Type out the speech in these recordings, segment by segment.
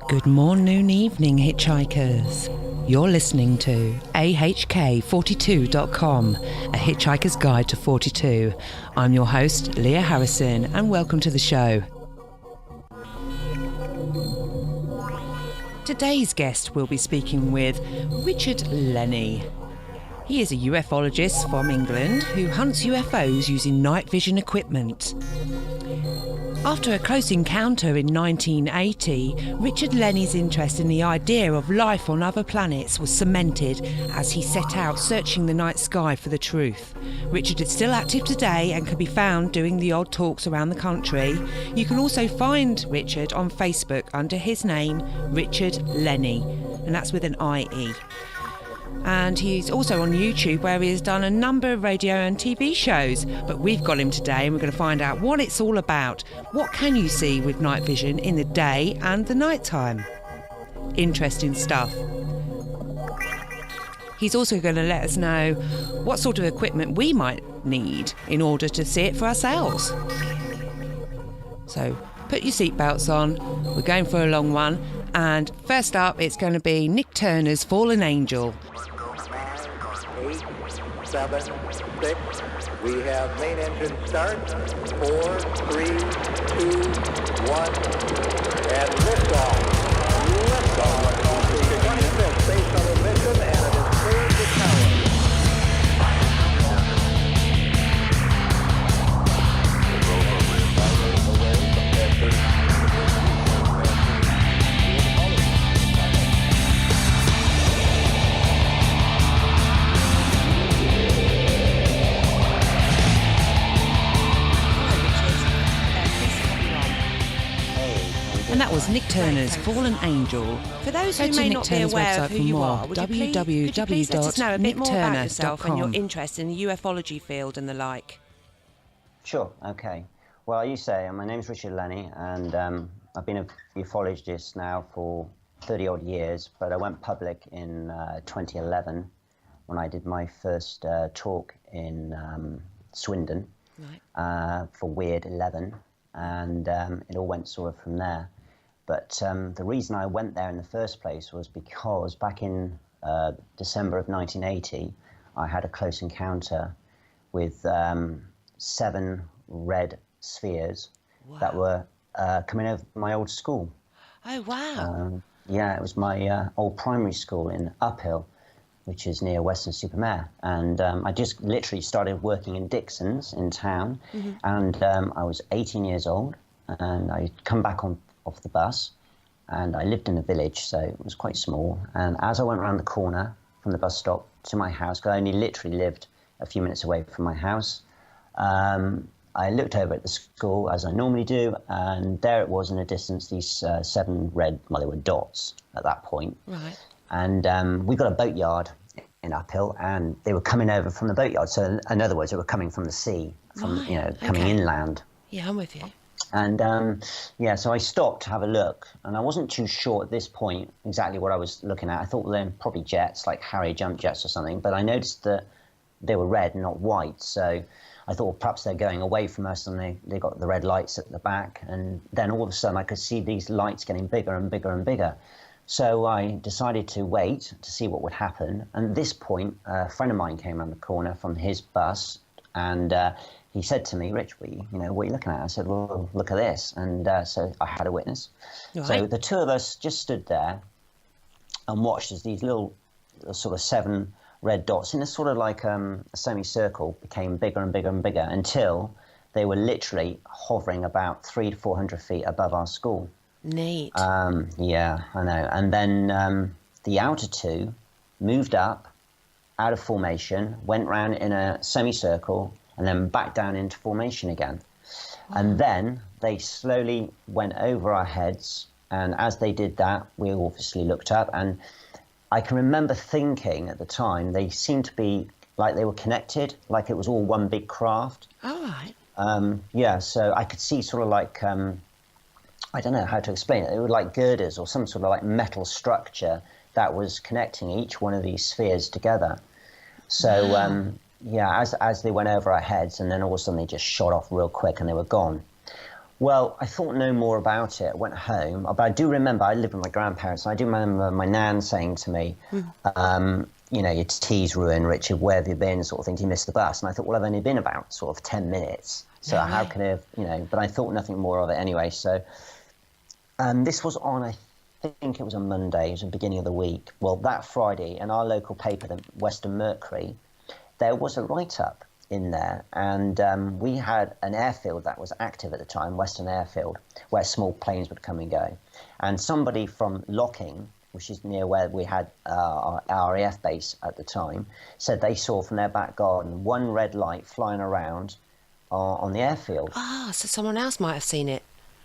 Good morning, evening, hitchhikers. You're listening to AHK42.com, a hitchhiker's guide to 42. I'm your host, Leah Harrison, and welcome to the show. Today's guest will be speaking with Richard Lennie. He is a ufologist from England who hunts UFOs using night vision equipment. After a close encounter in 1980, Richard Lennie's interest in the idea of life on other planets was cemented as he set out searching the night sky for the truth. Richard is still active today and can be found doing the odd talks around the country. You can also find Richard on Facebook under his name, Richard Lennie, and that's with an I-E. And he's also on YouTube, where he has done a number of radio and TV shows. But we've got him today and we're going to find out what it's all about. What can you see with night vision in the day and the night time? Interesting stuff. He's also going to let us know what sort of equipment we might need in order to see it for ourselves. So put your seatbelts on. We're going for a long one. And first up, it's going to be Nick Turner's Fallen Angel. 7, 6. We have main engine start. 4, 3, 2, 1. And liftoff. Liftoff. The 25th Space Shuttle mission, and it has cleared the tower. And that was Nick Turner's Fallen Angel. For those who may not be aware of who you are, would you please let us know a bit more about yourself and your interest in the ufology field and the like? Sure, okay. Well, you say, my name's Richard Lennie, and I've been a ufologist now for 30-odd years, but I went public in 2011 when I did my first talk in Swindon for Weird 11, and it all went sort of from there. But the reason I went there in the first place was because back in December of 1980, I had a close encounter with 7 red spheres that were coming over my old school. Oh, wow. Yeah, it was my old primary school in Uphill, which is near Weston-super-Mare. And I just literally started working in Dixon's in town. Mm-hmm. And I was 18 years old, and I'd come back off the bus, and I lived in a village, so it was quite small. And as I went around the corner from the bus stop to my house, because I only literally lived a few minutes away from my house, I looked over at the school, as I normally do, and there it was in the distance, these 7 red, well, they were dots at that point. Right. And we got a boatyard in Uphill, and they were coming over from the boatyard. So in other words, they were coming from the sea, coming inland. Yeah, I'm with you. And so I stopped to have a look, and I wasn't too sure at this point exactly what I was looking at. I thought, well, they're probably jets, like Harrier jump jets or something, but I noticed that they were red, not white. So I thought, well, perhaps they're going away from us, and they got the red lights at the back. And then all of a sudden I could see these lights getting bigger and bigger and bigger. So I decided to wait to see what would happen. And at this point, a friend of mine came around the corner from his bus, and he said to me, "Rich, what are you looking at?" I said, "Well, look at this." And so I had a witness. Right. So the two of us just stood there and watched as these little sort of 7 red dots in a sort of like a semicircle became bigger and bigger and bigger until they were literally hovering about 300 to 400 feet above our school. Neat. Yeah, I know. And then the outer 2 moved up out of formation, went round in a semicircle, and then back down into formation again. Wow. And then they slowly went over our heads, and as they did that, we obviously looked up, and I can remember thinking at the time they seemed to be like they were connected, like it was all one big craft. All right. Yeah, so I could see sort of like, I don't know how to explain it. They were like girders or some sort of like metal structure that was connecting each one of these spheres together. So, as they went over our heads, and then all of a sudden they just shot off real quick and they were gone. Well, I thought no more about it. I went home, but I do remember I lived with my grandparents, and I do remember my nan saying to me, your tea's ruined, Richard, where have you been, sort of thing, do you miss the bus? And I thought, well, I've only been about sort of 10 minutes, so how can I have, but I thought nothing more of it anyway. So this was on, I think it was a Monday, it was the beginning of the week. Well, that Friday, in our local paper, the Western Mercury, there was a write-up in there, and we had an airfield that was active at the time, Western Airfield, where small planes would come and go. And somebody from Locking, which is near where we had our RAF base at the time, said they saw from their back garden one red light flying around on the airfield. Ah, so someone else might have seen it.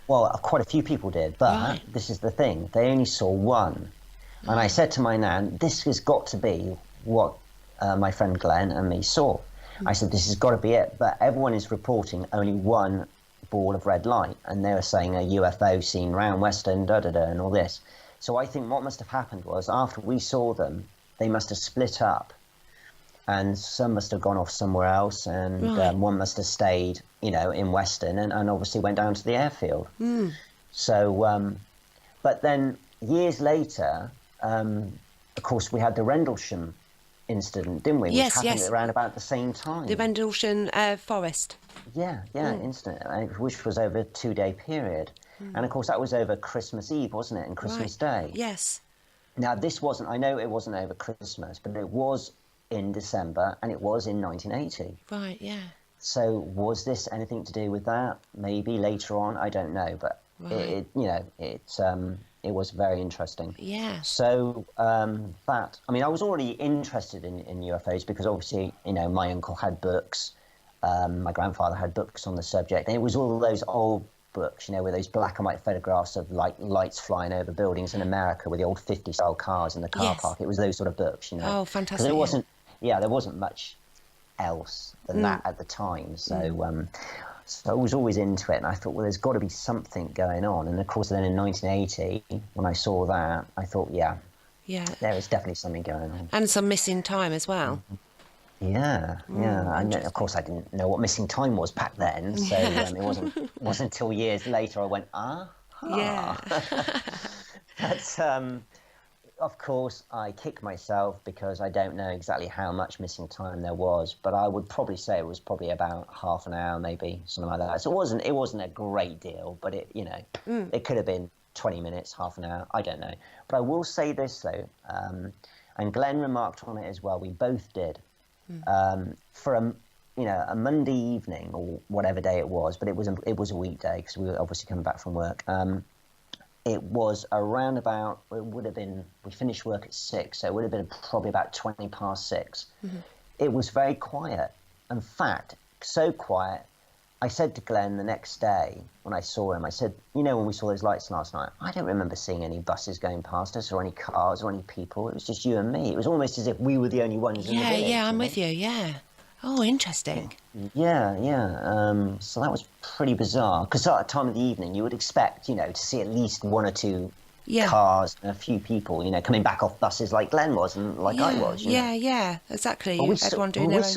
Well, quite a few people did, but this is the thing, they only saw one. And I said to my nan, this has got to be what my friend Glenn and me saw. I said, this has got to be it. But everyone is reporting only one ball of red light. And they were saying a UFO seen round Western, and all this. So I think what must have happened was after we saw them, they must have split up. And some must have gone off somewhere else. And one must have stayed, in Western and obviously went down to the airfield. So, but then years later, of course, we had the Rendlesham incident, didn't we? Yes, which happened around about the same time. The Rendlesham forest. Incident, which was over a 2-day period. And of course, that was over Christmas Eve, wasn't it? And Christmas Day. Yes. Now, I know it wasn't over Christmas, but it was in December, and it was in 1980. Right, yeah. So was this anything to do with that? Maybe later on, I don't know, but it was very interesting. Yeah. So I was already interested in UFOs because obviously, my uncle had books, my grandfather had books on the subject, and it was all those old books, with those black and white photographs of lights flying over buildings in America with the old 50-style cars in the car park. It was those sort of books, Oh, fantastic. There wasn't much else than that at the time. So so I was always into it, and I thought, well, there's got to be something going on. And of course, then in 1980, when I saw that, I thought, there is definitely something going on. And some missing time as well. Yeah. And of course, I didn't know what missing time was back then, so it wasn't until years later I went, Yeah. But of course, I kick myself because I don't know exactly how much missing time there was, but I would probably say it was probably about half an hour, maybe something like that. So it wasn't a great deal, but it it could have been 20 minutes, half an hour, I don't know. But I will say this though, and Glenn remarked on it as well. We both did for a Monday evening or whatever day it was, but it was a weekday because we were obviously coming back from work. It was around about, it would have been, we finished work at 6, so it would have been probably about 20 past 6. It was very quiet. In fact, so quiet, I said to Glenn the next day when I saw him, I said, when we saw those lights last night, I don't remember seeing any buses going past us or any cars or any people. It was just you and me. It was almost as if we were the only ones in the village. Yeah, I'm with you, yeah. Oh, interesting. Yeah. So that was pretty bizarre. Because at that time of the evening, you would expect, to see at least one or two cars and a few people, coming back off buses like Glenn was and like I was. Yeah, exactly. We saw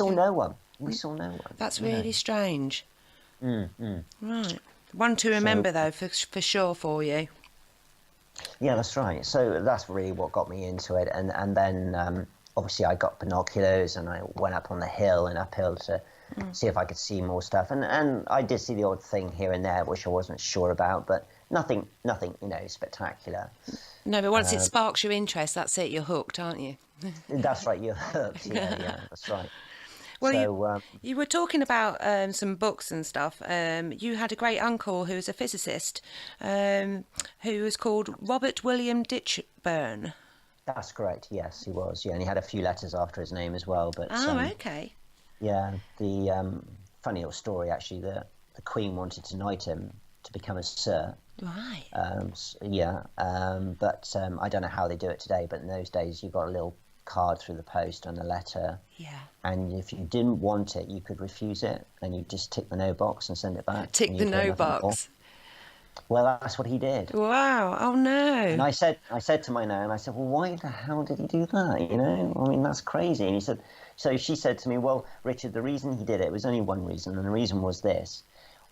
no one. We saw no one. That's really strange. Right. One to remember, though, for sure for you. Yeah, that's right. So that's really what got me into it. And then... obviously, I got binoculars and I went up on the hill and uphill to see if I could see more stuff. And I did see the odd thing here and there, which I wasn't sure about, but nothing, spectacular. No, but once it sparks your interest, that's it. You're hooked, aren't you? That's right. You're hooked. Yeah, that's right. Well, so, you were talking about some books and stuff. You had a great uncle who was a physicist who was called Robert William Ditchburn. That's correct. Yes, he was. Yeah, and he had a few letters after his name as well. But okay. Yeah, the funny little story actually. The Queen wanted to knight him to become a Sir. Right. But I don't know how they do it today. But in those days, you got a little card through the post and a letter. Yeah. And if you didn't want it, you could refuse it, and you just tick the no box and send it back. Tick the no box. Well, that's what he did. Wow! Oh no! And I said to my nan, I said, well, why the hell did he do that? I mean, that's crazy. And he said, so she said to me, well, Richard, the reason he did it was only one reason, and the reason was this: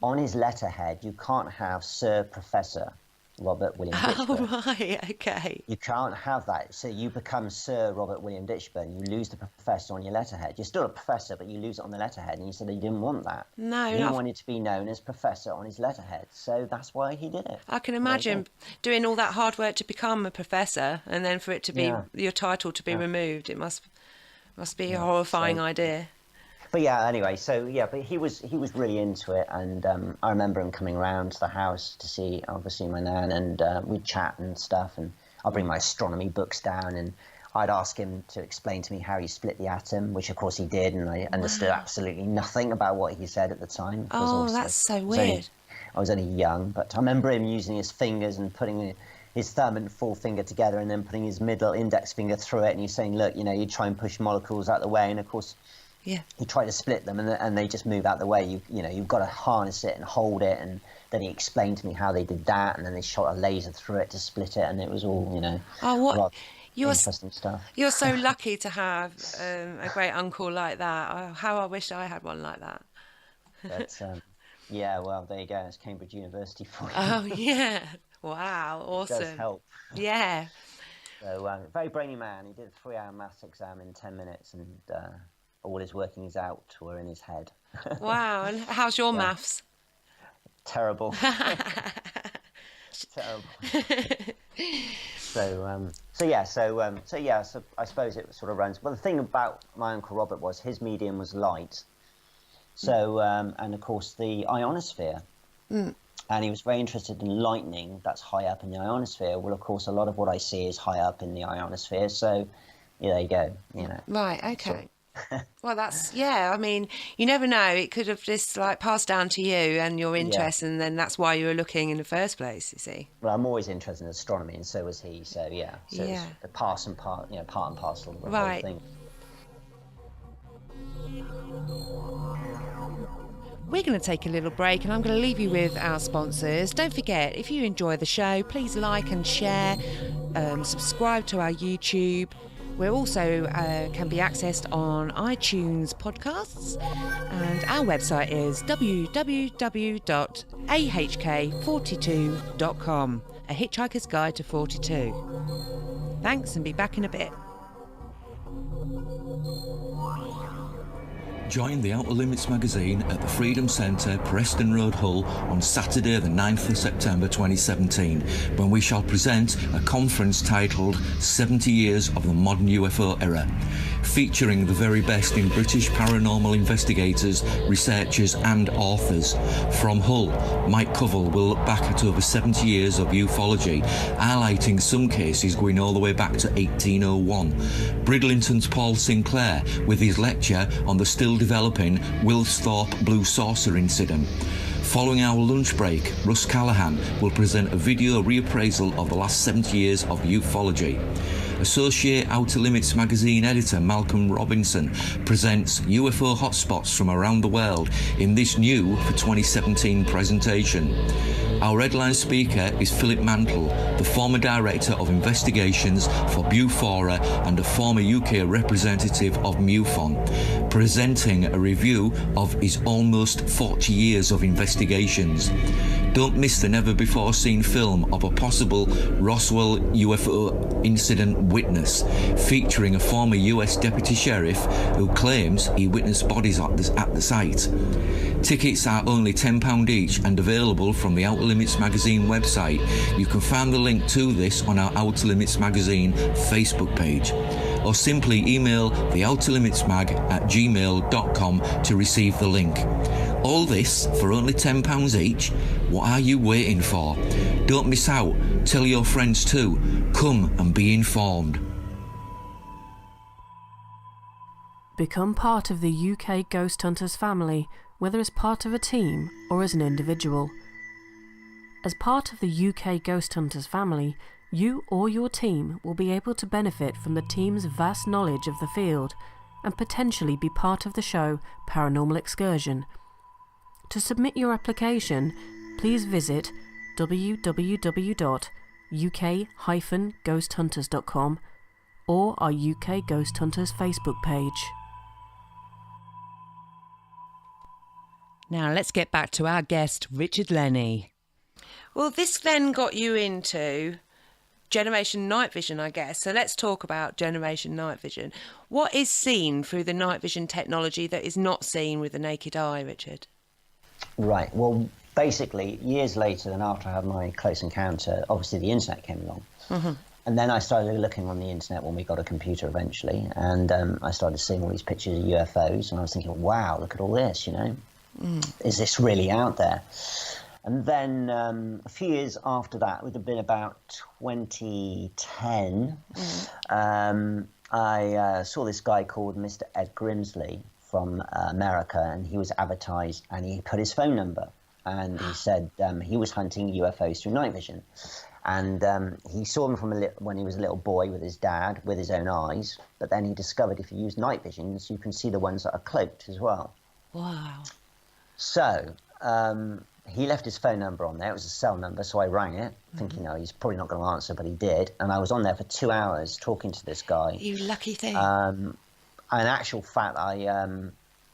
on his letterhead, you can't have Sir Professor Robert William Ditchburn. Oh, right, okay. You can't have that. So you become Sir Robert William Ditchburn. You lose the professor on your letterhead. You're still a professor, but you lose it on the letterhead. And you said he didn't want that. No. He wanted to be known as Professor on his letterhead. So that's why he did it. I can imagine doing all that hard work to become a professor and then for it to be your title to be removed. It must be a horrifying idea. But yeah, anyway, so yeah, but he was really into it, and I remember him coming around to the house to see, obviously, my nan, and we'd chat and stuff, and I'd bring my astronomy books down, and I'd ask him to explain to me how he split the atom, which of course he did, and I understood absolutely nothing about what he said at the time. Oh, that's so weird. I was only young, but I remember him using his fingers and putting his thumb and forefinger together and then putting his middle index finger through it, and he's saying, look, you try and push molecules out the way, and of course, he tried to split them, and they just move out the way. You've got to harness it and hold it, and then he explained to me how they did that, and then they shot a laser through it to split it, and it was all, interesting stuff. You're so lucky to have a great uncle like that. Oh, how I wish I had one like that. But, yeah, well, there you go. It's Cambridge University for you. Oh, yeah. Wow, awesome. It does help. Yeah. So, very brainy man. He did a 3-hour maths exam in 10 minutes, and all his workings out were in his head. Wow, and how's your maths? Terrible. Terrible. So I suppose it sort of runs. Well, the thing about my Uncle Robert was his medium was light. So, and of course the ionosphere. And he was very interested in lightning that's high up in the ionosphere. Well, of course, a lot of what I see is high up in the ionosphere. So, there you go, Right, okay. Well, I mean, you never know. It could have just passed down to you and your interest, and then that's why you were looking in the first place, you see. Well, I'm always interested in astronomy, and so was he. So, yeah. So it's the part and parcel of the whole thing. We're going to take a little break, and I'm going to leave you with our sponsors. Don't forget, if you enjoy the show, please like and share, subscribe to our YouTube. We're also can be accessed on iTunes podcasts, and our website is www.ahk42.com, A Hitchhiker's Guide to 42. Thanks, and be back in a bit. Join the Outer Limits magazine at the Freedom Centre, Preston Road, Hull, on Saturday the 9th of September 2017, when we shall present a conference titled 70 Years of the Modern UFO Era, featuring the very best in British paranormal investigators, researchers and authors. From Hull, Mike Covell will look back at over 70 years of ufology, highlighting some cases going all the way back to 1801. Bridlington's Paul Sinclair with his lecture on the still developing Wilsthorpe Blue Saucer incident. Following our lunch break, Russ Callahan will present a video reappraisal of the last 70 years of ufology. Associate Outer Limits magazine editor Malcolm Robinson presents UFO hotspots from around the world in this new for 2017 presentation. Our headline speaker is Philip Mantle, the former Director of Investigations for Bufora and a former UK representative of MUFON, presenting a review of his almost 40 years of investigations. Don't miss the never-before-seen film of a possible Roswell UFO incident witness, featuring a former US Deputy Sheriff who claims he witnessed bodies at the site. Tickets are only £10 each and available from the Outer Limits magazine website. You can find the link to this on our Outer Limits magazine Facebook page, or simply email theouterlimitsmag@gmail.com to receive the link. All this for only £10 each? What are you waiting for? Don't miss out. Tell your friends too. Come and be informed. Become part of the UK Ghost Hunters family, whether as part of a team or as an individual. As part of the UK Ghost Hunters family, you or your team will be able to benefit from the team's vast knowledge of the field and potentially be part of the show Paranormal Excursion. To submit your application, please visit www.uk-ghosthunters.com or our UK Ghost Hunters Facebook page. Now let's get back to our guest, Richard Lennie. Well, this then got you into Generation Night Vision, I guess. So let's talk about Generation Night Vision. What is seen through the night vision technology that is not seen with the naked eye, Richard? Right. Well, basically, years later than after I had my close encounter, obviously the internet came along. Mm-hmm. And then I started looking on the internet when we got a computer eventually. And I started seeing all these pictures of UFOs. And I was thinking, wow, look at all this, you know. Is this really out there? And then a few years after that, it would have been about 2010, I saw this guy called Mr. Ed Grimsley from America, and he was advertised, and he put his phone number, and he said he was hunting UFOs through night vision. And he saw them from when he was a little boy with his dad, with his own eyes, but then he discovered if you use night visions, you can see the ones that are cloaked as well. Wow. So he left his phone number on there. It was a cell number, so I rang it, thinking, he's probably not going to answer, but he did. And I was on there for 2 hours talking to this guy. You lucky thing. In actual fact, I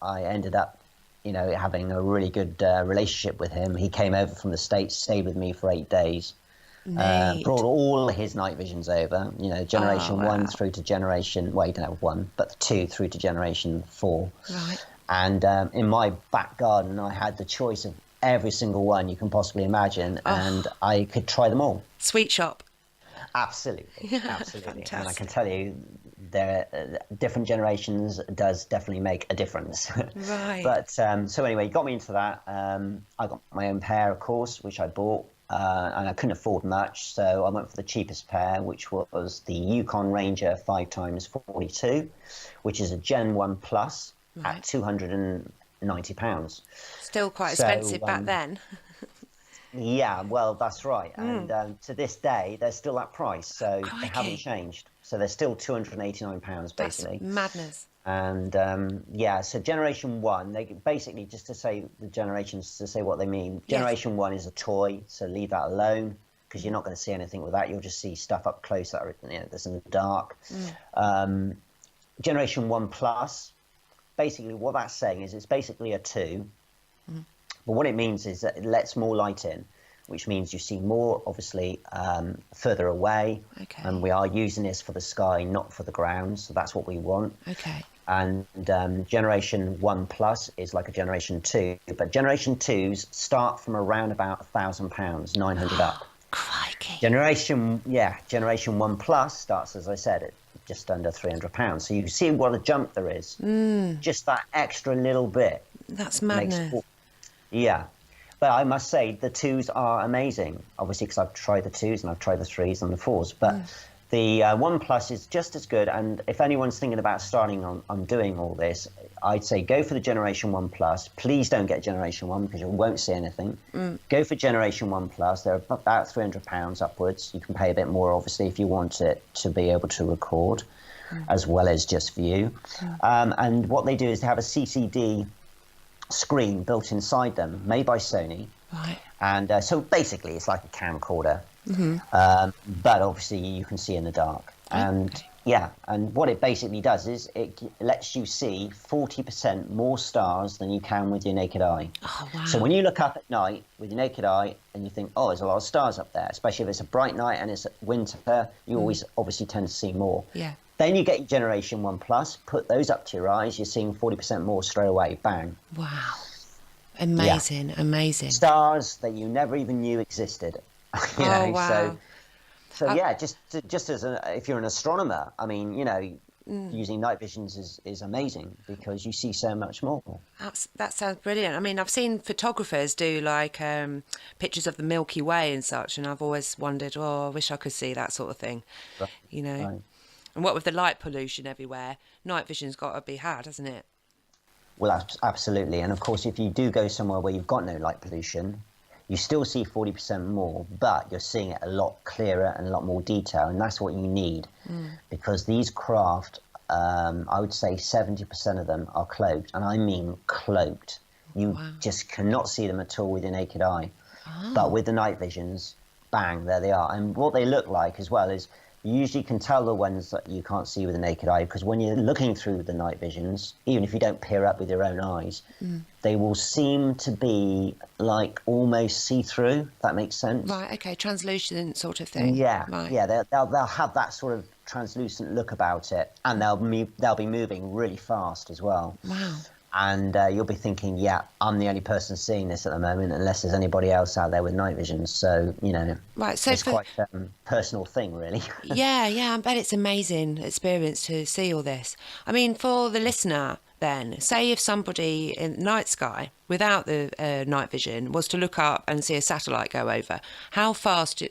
ended up, having a really good relationship with him. He came over from the States, stayed with me for 8 days, brought all his night visions over, generation 1 through to generation, well, you don't have 1, but 2 through to generation 4. Right. And in my back garden, I had the choice of every single one you can possibly imagine, and I could try them all. Sweet shop. Absolutely, absolutely. Fantastic. And I can tell you, different generations does definitely make a difference. Right. But so anyway, got me into that. I got my own pair, of course, which I bought, and I couldn't afford much, so I went for the cheapest pair, which was the Yukon Ranger 5x42, which is a Gen 1 Plus at £290. Still quite expensive back then. Yeah, well, that's right. And to this day, they're still that price. So Crikey. They haven't changed. So they're still £289, basically. That's madness. And so Generation 1, they basically, just to say the generations, to say what they mean. Generation 1 is a toy, so leave that alone, because you're not going to see anything with that. You'll just see stuff up close that are, that's in the dark. Generation 1 Plus, basically what that's saying is it's basically a 2. But what it means is that it lets more light in, which means you see more, obviously, further away. Okay. And we are using this for the sky, not for the ground. So that's what we want. Okay. And Generation 1 Plus is like a Generation 2. But Generation 2s start from around about £1,000, 900 up. Crikey. Generation 1 Plus starts, as I said, at just under £300. So you see what a jump there is. Just that extra little bit. That's madness. Yeah, but I must say the 2s are amazing, obviously, because I've tried the 2s and I've tried the 3s and the 4s, but the 1 Plus is just as good. And if anyone's thinking about starting on doing all this, I'd say go for the Generation 1 Plus. Please don't get Generation 1 because you won't see anything. Go for Generation 1 Plus. They're about £300 upwards. You can pay a bit more, obviously, if you want it to be able to record as well as just view. And what they do is they have a CCD screen built inside them, made by Sony. Right. And so basically it's like a camcorder, but obviously you can see in the dark. And and what it basically does is it lets you see 40% more stars than you can with your naked eye. Oh, wow. So when you look up at night with your naked eye and you think, oh, there's a lot of stars up there, especially if it's a bright night and it's winter, you always obviously tend to see more. Yeah. Then you get your Generation 1 Plus, put those up to your eyes, you're seeing 40% more straight away, bang. Wow. Amazing, amazing. Stars that you never even knew existed. Wow. So just as if you're an astronomer, I mean, using night visions is amazing because you see so much more. That sounds brilliant. I mean, I've seen photographers do like pictures of the Milky Way and such, and I've always wondered, I wish I could see that sort of thing, Right. And what with the light pollution everywhere, night vision's got to be had, hasn't it? Well, absolutely. And of course, if you do go somewhere where you've got no light pollution, you still see 40% more, but you're seeing it a lot clearer and a lot more detail. And that's what you need because these craft, I would say 70% of them are cloaked. And I mean cloaked. You just cannot see them at all with your naked eye. But with the night visions, bang, there they are. And what they look like as well is You usually can tell the ones that you can't see with the naked eye, because when you're looking through the night visions, even if you don't peer up with your own eyes, they will seem to be like almost see-through. If that makes sense. Right. Okay. Translucent sort of thing. Yeah. Right. Yeah. They'll have that sort of translucent look about it, and they'll be moving really fast as well. Wow. And you'll be thinking, yeah, I'm the only person seeing this at the moment, unless there's anybody else out there with night vision. So, Right. So it's quite a personal thing, really. yeah, I bet it's amazing experience to see all this. I mean, for the listener, then, say if somebody in the night sky without the night vision was to look up and see a satellite go over, how fast,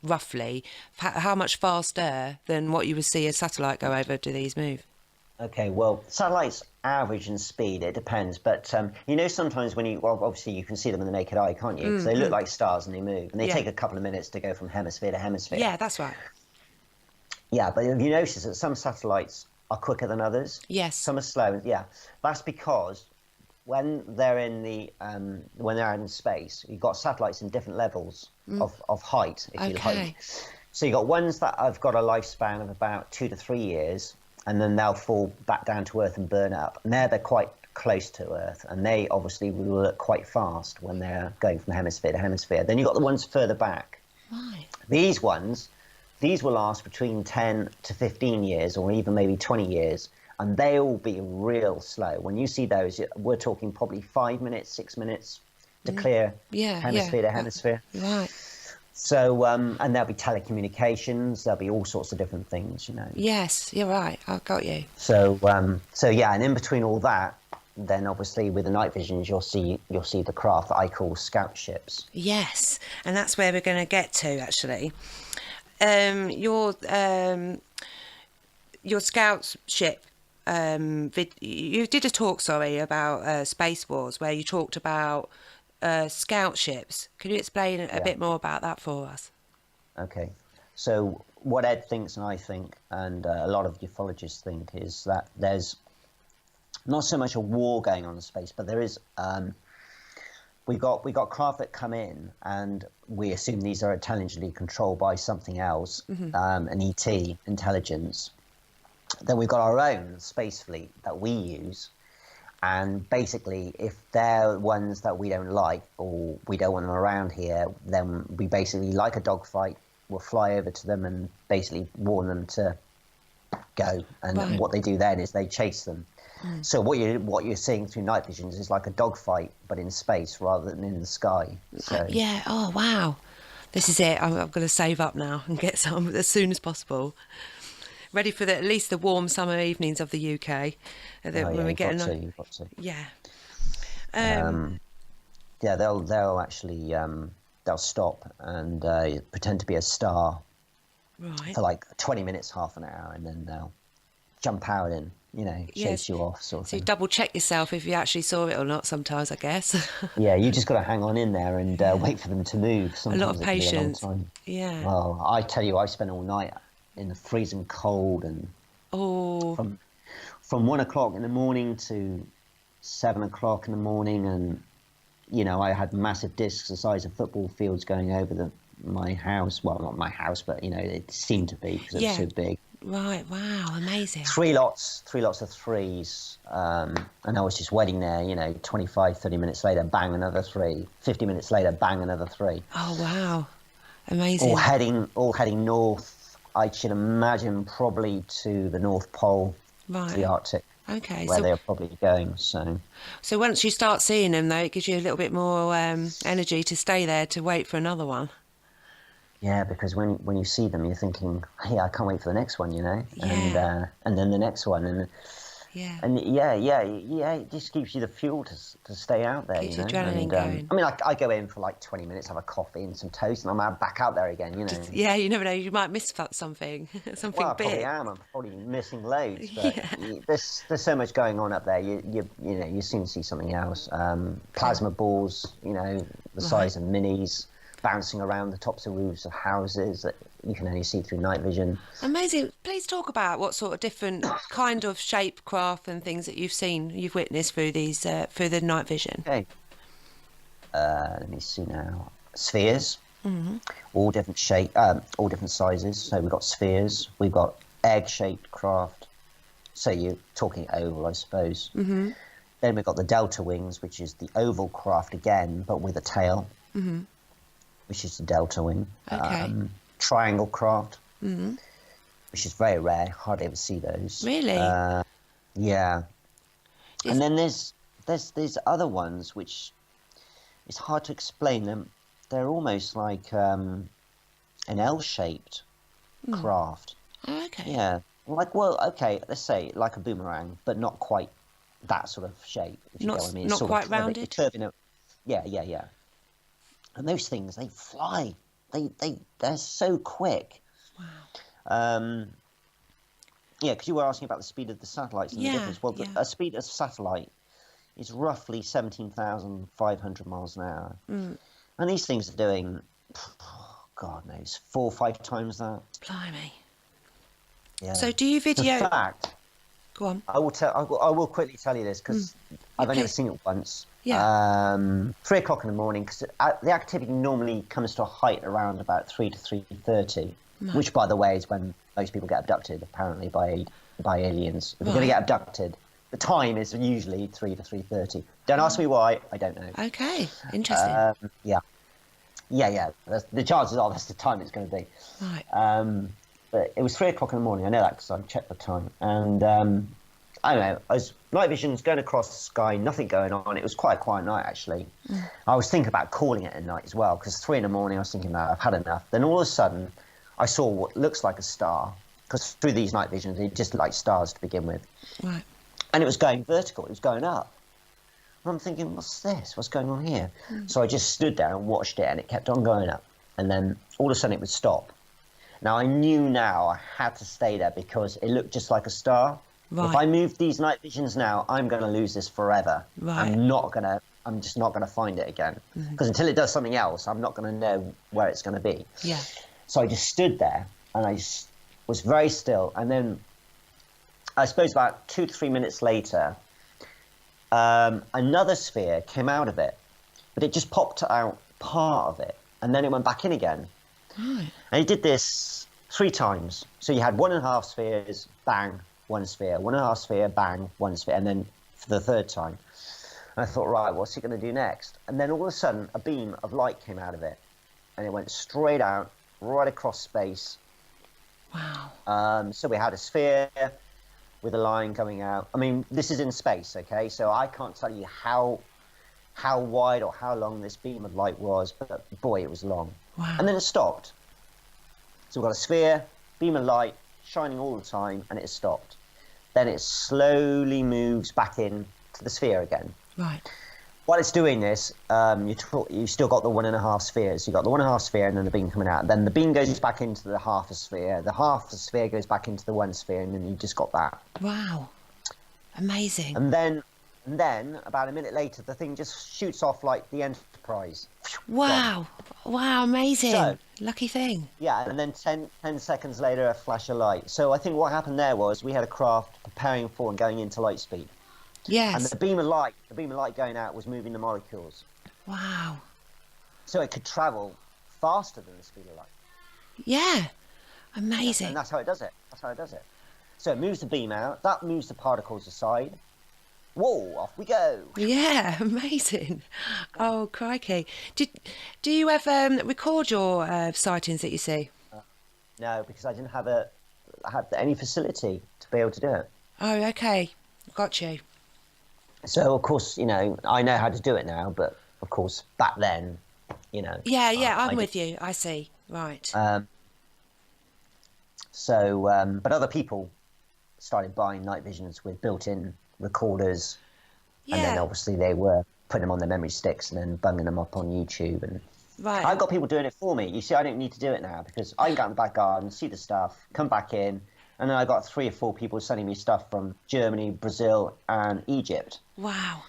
roughly, how much faster than what you would see a satellite go over do these move? Okay, well, satellites average in speed, it depends. But, sometimes obviously you can see them with the naked eye, can't you? Because they look like stars and they move. And they take a couple of minutes to go from hemisphere to hemisphere. Yeah, that's right. Yeah, but have you noticed that some satellites are quicker than others? Yes. Some are slow. Yeah, that's because when they're when they're out in space, you've got satellites in different levels of height, if you like. So you've got ones that have got a lifespan of about 2 to 3 years, and then they'll fall back down to Earth and burn up. And they're quite close to Earth, and they obviously will look quite fast when they're going from hemisphere to hemisphere. Then you've got the ones further back. Right. These will last between 10 to 15 years, or even maybe 20 years, and they'll be real slow. When you see those, we're talking probably 5 minutes, 6 minutes to clear hemisphere to hemisphere. Right. So, and there'll be telecommunications, there'll be all sorts of different things, Yes, you're right. I've got you. So, yeah, and in between all that, then obviously with the night visions, you'll see the craft that I call scout ships. Yes, and that's where we're going to get to, actually. Your scout ship, you did a talk, about Space Wars, where you talked about scout ships. Can you explain a bit more about that for us? Okay. So what Ed thinks and I think, and a lot of ufologists think, is that there's not so much a war going on in space, but there is. We got craft that come in, and we assume these are intelligently controlled by something else, an ET, intelligence. Then we've got our own space fleet that we use, and basically, if they're ones that we don't like or we don't want them around here, then we basically, like a dogfight, we'll fly over to them and basically warn them to go. And what they do then is they chase them. So what you're seeing through night visions is like a dogfight, but in space rather than in the sky. So yeah. Oh wow, this is it. I'm going to save up now and get some as soon as possible. Ready for at least the warm summer evenings of the UK. When we get you've got to. Yeah. Yeah, they'll actually they'll stop and pretend to be a star for like 20 minutes, half an hour, and then they'll jump out and chase you off, sort of So thing. you double check yourself if you actually saw it or not. Sometimes, I guess. Yeah, you just got to hang on in there and wait for them to move. Sometimes a lot of patience. A long time. Yeah. Well, I tell you, I spent all night in the freezing cold, and from 1 o'clock in the morning to 7 o'clock in the morning, and I had massive discs the size of football fields going over my house. Well, not my house, but it seemed to be because it was so big. Right. Wow. Amazing. Three lots of threes, and I was just waiting there. 25, 30 minutes later, bang, another three. 50 minutes later, bang, another three. Oh wow, amazing. All heading north. I should imagine probably to the North Pole, to the Arctic. Okay, where they're probably going. So once you start seeing them, though, it gives you a little bit more energy to stay there to wait for another one. Yeah, because when you see them, you're thinking, "Hey, I can't wait for the next one," Yeah. and then the next one, and it just gives you the fuel to stay out there. Keeps adrenaline going. I mean, I go in for like 20 minutes, have a coffee and some toast, and I'm back out there again. You never know, you might miss something, something well, I big. probably am. I'm probably missing loads, but there's so much going on up there. You soon see something else. Plasma balls, the size of minis, bouncing around the tops of roofs of houses that you can only see through night vision. Amazing. Please talk about what sort of different kind of shape, craft and things that you've witnessed through these through the night vision. Okay. Let me see now. Spheres. all different all different sizes. So we've got spheres, we've got egg-shaped craft. So you're talking oval, I suppose. Mm-hmm. Then we've got the delta wings, which is the oval craft again, but with a tail, which is the delta wing. Okay. Triangle craft, which is very rare. Hardly ever see those. Really? Yeah. And then there's these other ones which it's hard to explain them. They're almost like an L-shaped craft. Oh, okay. Yeah. Like, well, okay, let's say like a boomerang, but not quite that sort of shape, if you know what I mean. It's Not sort quite of rounded? Yeah. And those things, they fly. They're so quick. Wow. Yeah, because you were asking about the speed of the satellites and the difference. Well, a speed of a satellite is roughly 17,500 miles an hour. And these things are doing, God knows, 4 or 5 times that. Blimey. Yeah. So do you video... In fact, Go on. I will quickly tell you this because I've only ever seen it once. Yeah. 3 o'clock in the morning, because the activity normally comes to a height around about 3 to 3:30, which, by the way, is when most people get abducted, apparently, by aliens. If you're going to get abducted, the time is usually 3 to 3:30. Don't ask me why, I don't know. Okay, interesting. Yeah. The chances are that's the time it's going to be. Right. But it was 3 o'clock in the morning. I know that because I checked the time. And I don't know, as night vision's going across the sky, nothing going on. It was quite a quiet night, actually. I was thinking about calling it at night as well, because 3 in the morning I was thinking, I've had enough. Then all of a sudden, I saw what looks like a star, because through these night visions, they just like stars to begin with. Right. And it was going vertical. It was going up. And I'm thinking, what's this? What's going on here? So I just stood there and watched it, and it kept on going up. And then all of a sudden it would stop. Now, I knew now I had to stay there because it looked just like a star. Right. If I move these night visions now, I'm going to lose this forever. Right. I'm just not going to find it again. Because until it does something else, I'm not going to know where it's going to be. Yeah. So I just stood there and I just was very still. And then I suppose about 2 to 3 minutes later, another sphere came out of it, but it just popped out part of it. And then it went back in again. Right. And he did this 3 times. So you had 1.5 spheres, bang, 1 sphere, 1.5 sphere, bang, 1 sphere, and then for the 3rd time. And I thought, right, what's he going to do next? And then all of a sudden, a beam of light came out of it, and it went straight out, right across space. Wow. So we had a sphere with a line coming out. I mean, this is in space, okay? So I can't tell you how wide or how long this beam of light was, but boy, it was long. Wow. And then it stopped. So we've got a sphere, beam of light, shining all the time, and it stopped. Then it slowly moves back in to the sphere again. Right. While it's doing this, you still got the 1.5 spheres. You've got the 1.5 sphere and then the beam coming out. Then the beam goes back into the half a sphere. The half a sphere goes back into the 1 sphere, and then you just got that. Wow. Amazing. And then about a minute later, the thing just shoots off like the Enterprise. Wow. Wow, amazing. So, lucky thing. Yeah, and then 10 seconds later, a flash of light. So I think what happened there was we had a craft preparing for and going into light speed. Yes. And the beam of light going out was moving the molecules. Wow. So it could travel faster than the speed of light. Yeah. Amazing. And that's how it does it. So it moves the beam out. That moves the particles aside. Whoa, off we go. Yeah, amazing. Oh, crikey. Do you ever record your sightings that you see? No, because I didn't have any facility to be able to do it. Oh, okay. Got you. So, of course, I know how to do it now, but, of course, back then, Yeah, I'm with you. I see. Right. But other people started buying night visions with built-in recorders, and then obviously they were putting them on their memory sticks and then bunging them up on YouTube. And Right. I've got people doing it for me. You see, I don't need to do it now because I can go out in the back garden, see the stuff, come back in, and then I got 3 or 4 people sending me stuff from Germany, Brazil, and Egypt. Wow.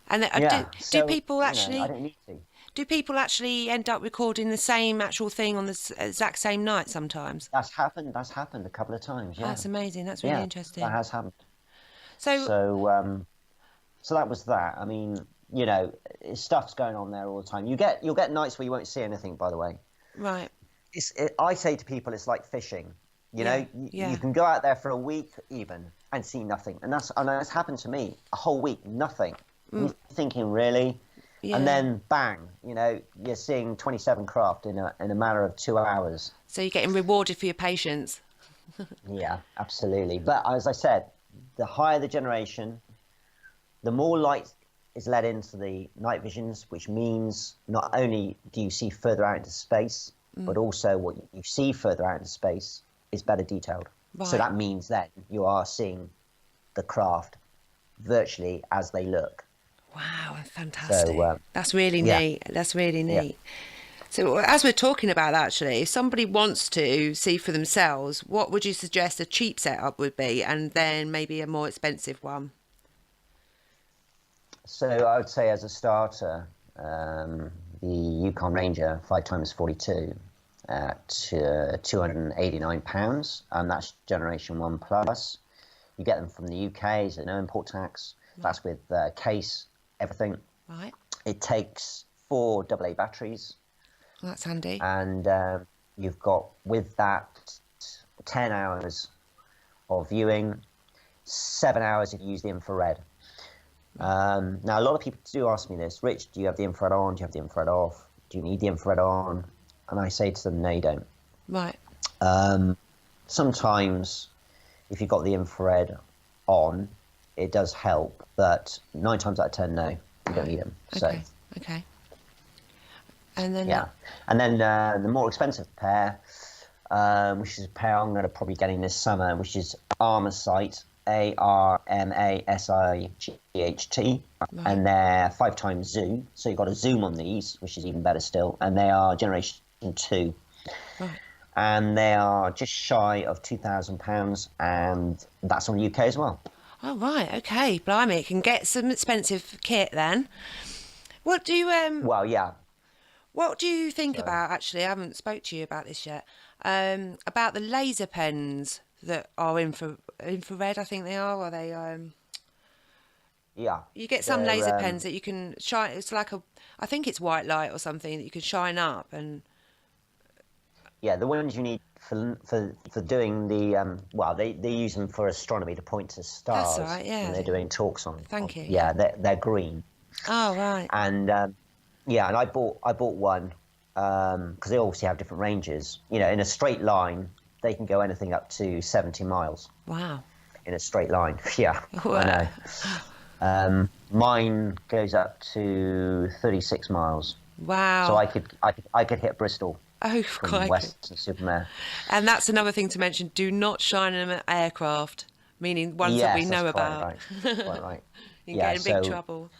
And So, do people actually I don't need to. do people actually end up recording the same actual thing on the exact same night sometimes? That's happened a couple of times. Yeah. That's amazing. That's really interesting. That has happened. So So that was that. I mean, you know, stuff's going on there all the time. You'll get nights where you won't see anything, by the way. Right. I say to people, it's like fishing. You know, Yeah. you can go out there for a week even and see nothing, and that's happened to me. A whole week, nothing. You're thinking, really? Yeah. And then bang, you know, you're seeing 27 craft in a matter of 2 hours. So you're getting rewarded for your patience. Yeah, absolutely. But as I said, the higher the generation, the more light is let into the night visions, which means not only do you see further out into space, but also what you see further out into space is better detailed. Right. So that means then you are seeing the craft virtually as they look. Wow, fantastic. So, that's really neat. That's really neat. So as we're talking about that, actually, if somebody wants to see for themselves, what would you suggest a cheap setup would be, and then maybe a more expensive one? So I would say as a starter, the Yukon Ranger 5x42 at £289, and that's Generation 1 Plus. You get them from the UK, so no import tax. That's with case, everything. Right. It takes 4 AA batteries. Well, that's handy. And you've got, with that, 10 hours of viewing, 7 hours if you use the infrared. Now, a lot of people do ask me this, Rich, do you have the infrared on? Do you have the infrared off? Do you need the infrared on? And I say to them, no, you don't. Right. Sometimes, if you've got the infrared on, it does help, but 9 times out of 10, no, you don't need them. Okay. Okay. And then and then the more expensive pair, which is a pair I'm going to probably get in this summer, which is Armasight, ARMASIGHT, and they're 5x zoom. So you've got a zoom on these, which is even better still, and they are Generation 2. Right. And they are just shy of £2,000, and that's on the UK as well. Oh, right. Okay. Blimey, it can get some expensive kit then. What do you Well, yeah. What do you think about, actually, I haven't spoke to you about this yet, about the laser pens that are infrared, I think they are, or they... Yeah. You get some laser pens that you can shine, it's like I think it's white light or something that you can shine up and... Yeah, the ones you need for doing the, well, they use them for astronomy to point to stars. That's right, yeah. When they're doing talks on. Thank you. Yeah, they're green. Oh, right. And yeah, and I bought one because they obviously have different ranges. You know, in a straight line, they can go anything up to 70 miles. Wow. In a straight line, yeah, Wow. I know. Mine goes up to 36 miles. Wow. So I could hit Bristol. Oh, from quite. Western-super-Mare. And that's another thing to mention. Do not shine them at aircraft, meaning ones that we know about. Right. Quite right. You can get in big trouble.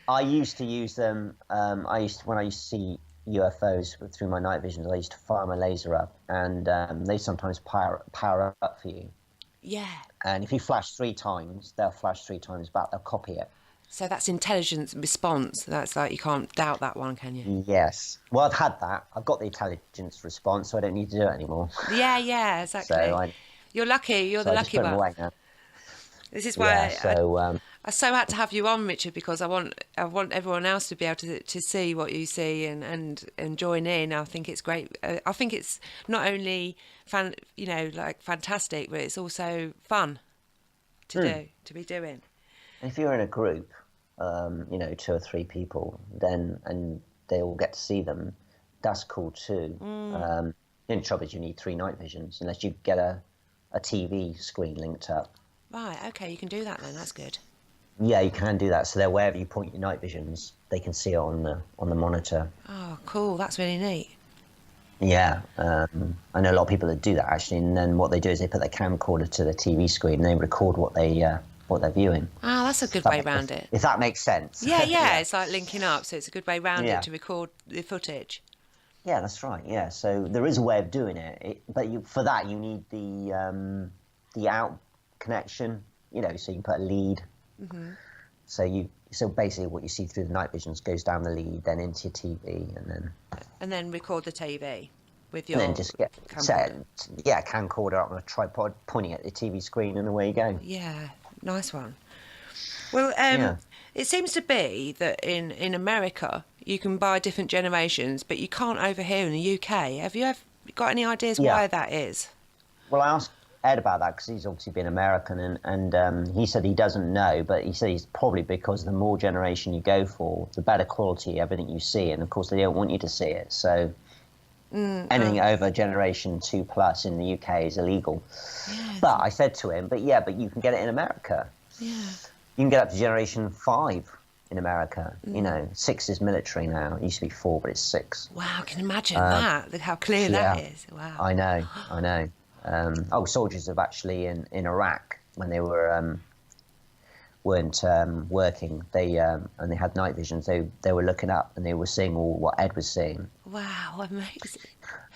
I used to use them. When I used to see UFOs through my night visions, I used to fire my laser up, and they sometimes power up for you. Yeah. And if you flash 3 times, they'll flash 3 times back. They'll copy it. So that's intelligence response. That's like, you can't doubt that one, can you? Yes. Well, I've had that. I've got the intelligence response, so I don't need to do it anymore. Yeah, exactly. So you're lucky. You're the I lucky just put them one. away now. This is why I so had to have you on, Richard, because I want everyone else to be able to see what you see and join in. I think it's great. I think it's not only fantastic, but it's also fun to be doing. If you're in a group, 2 or 3 people, and they all get to see them, that's cool too. The only trouble is you need 3 night visions, unless you get a TV screen linked up. Right, okay, you can do that then. That's good. Yeah, you can do that. So that wherever you point your night visions, they can see it on the monitor. Oh, cool. That's really neat. Yeah, I know a lot of people that do that actually, and then what they do is they put their camcorder to the TV screen and they record what they're viewing. Ah, that's a good way around it. If that makes sense. Yeah, it's like linking up, so it's a good way round Yeah. it to record the footage. Yeah, that's right. Yeah, so there is a way of doing it, for that you need the out connection. So you can put a lead. Mm-hmm. So basically, what you see through the night visions goes down the lead, then into your TV, and then record the TV with your. And then just get camcorder up on a tripod, pointing at the TV screen, and away you go. Yeah, nice one. Well, It seems to be that in America you can buy different generations, but you can't over here in the UK. Have you ever got any ideas Yeah. why that is? Well, I asked Ed about that because he's obviously been American, and he said he doesn't know, but he said it's probably because the more generation you go for, the better quality everything you see, and of course they don't want you to see it. So anything over generation 2+ in the UK is illegal. Yeah. But I said to him, but you can get it in America. Yeah. You can get up to generation 5 in America. You know, 6 is military now. It used to be 4, but it's 6. Wow, can you imagine that? How clear that is. Wow. I know. Soldiers have actually in Iraq, when they weren't working, and they had night visions, they were looking up and they were seeing all what Ed was seeing. Wow, amazing.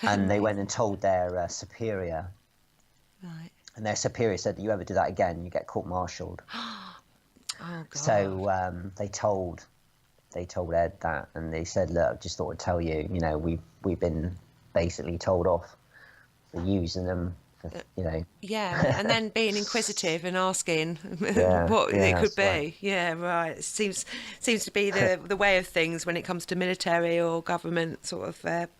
And they went and told their superior, Right. and their superior said, "You ever do that again, you get court-martialed." Oh, God. So they told Ed that, and they said, "Look, just thought I'd tell you, you know, we've been basically told off for using them, for, you know." Yeah, and then being inquisitive and asking Yeah, what yeah, it could that's be. right. Yeah, right. It seems to be the way of things when it comes to military or government sort of head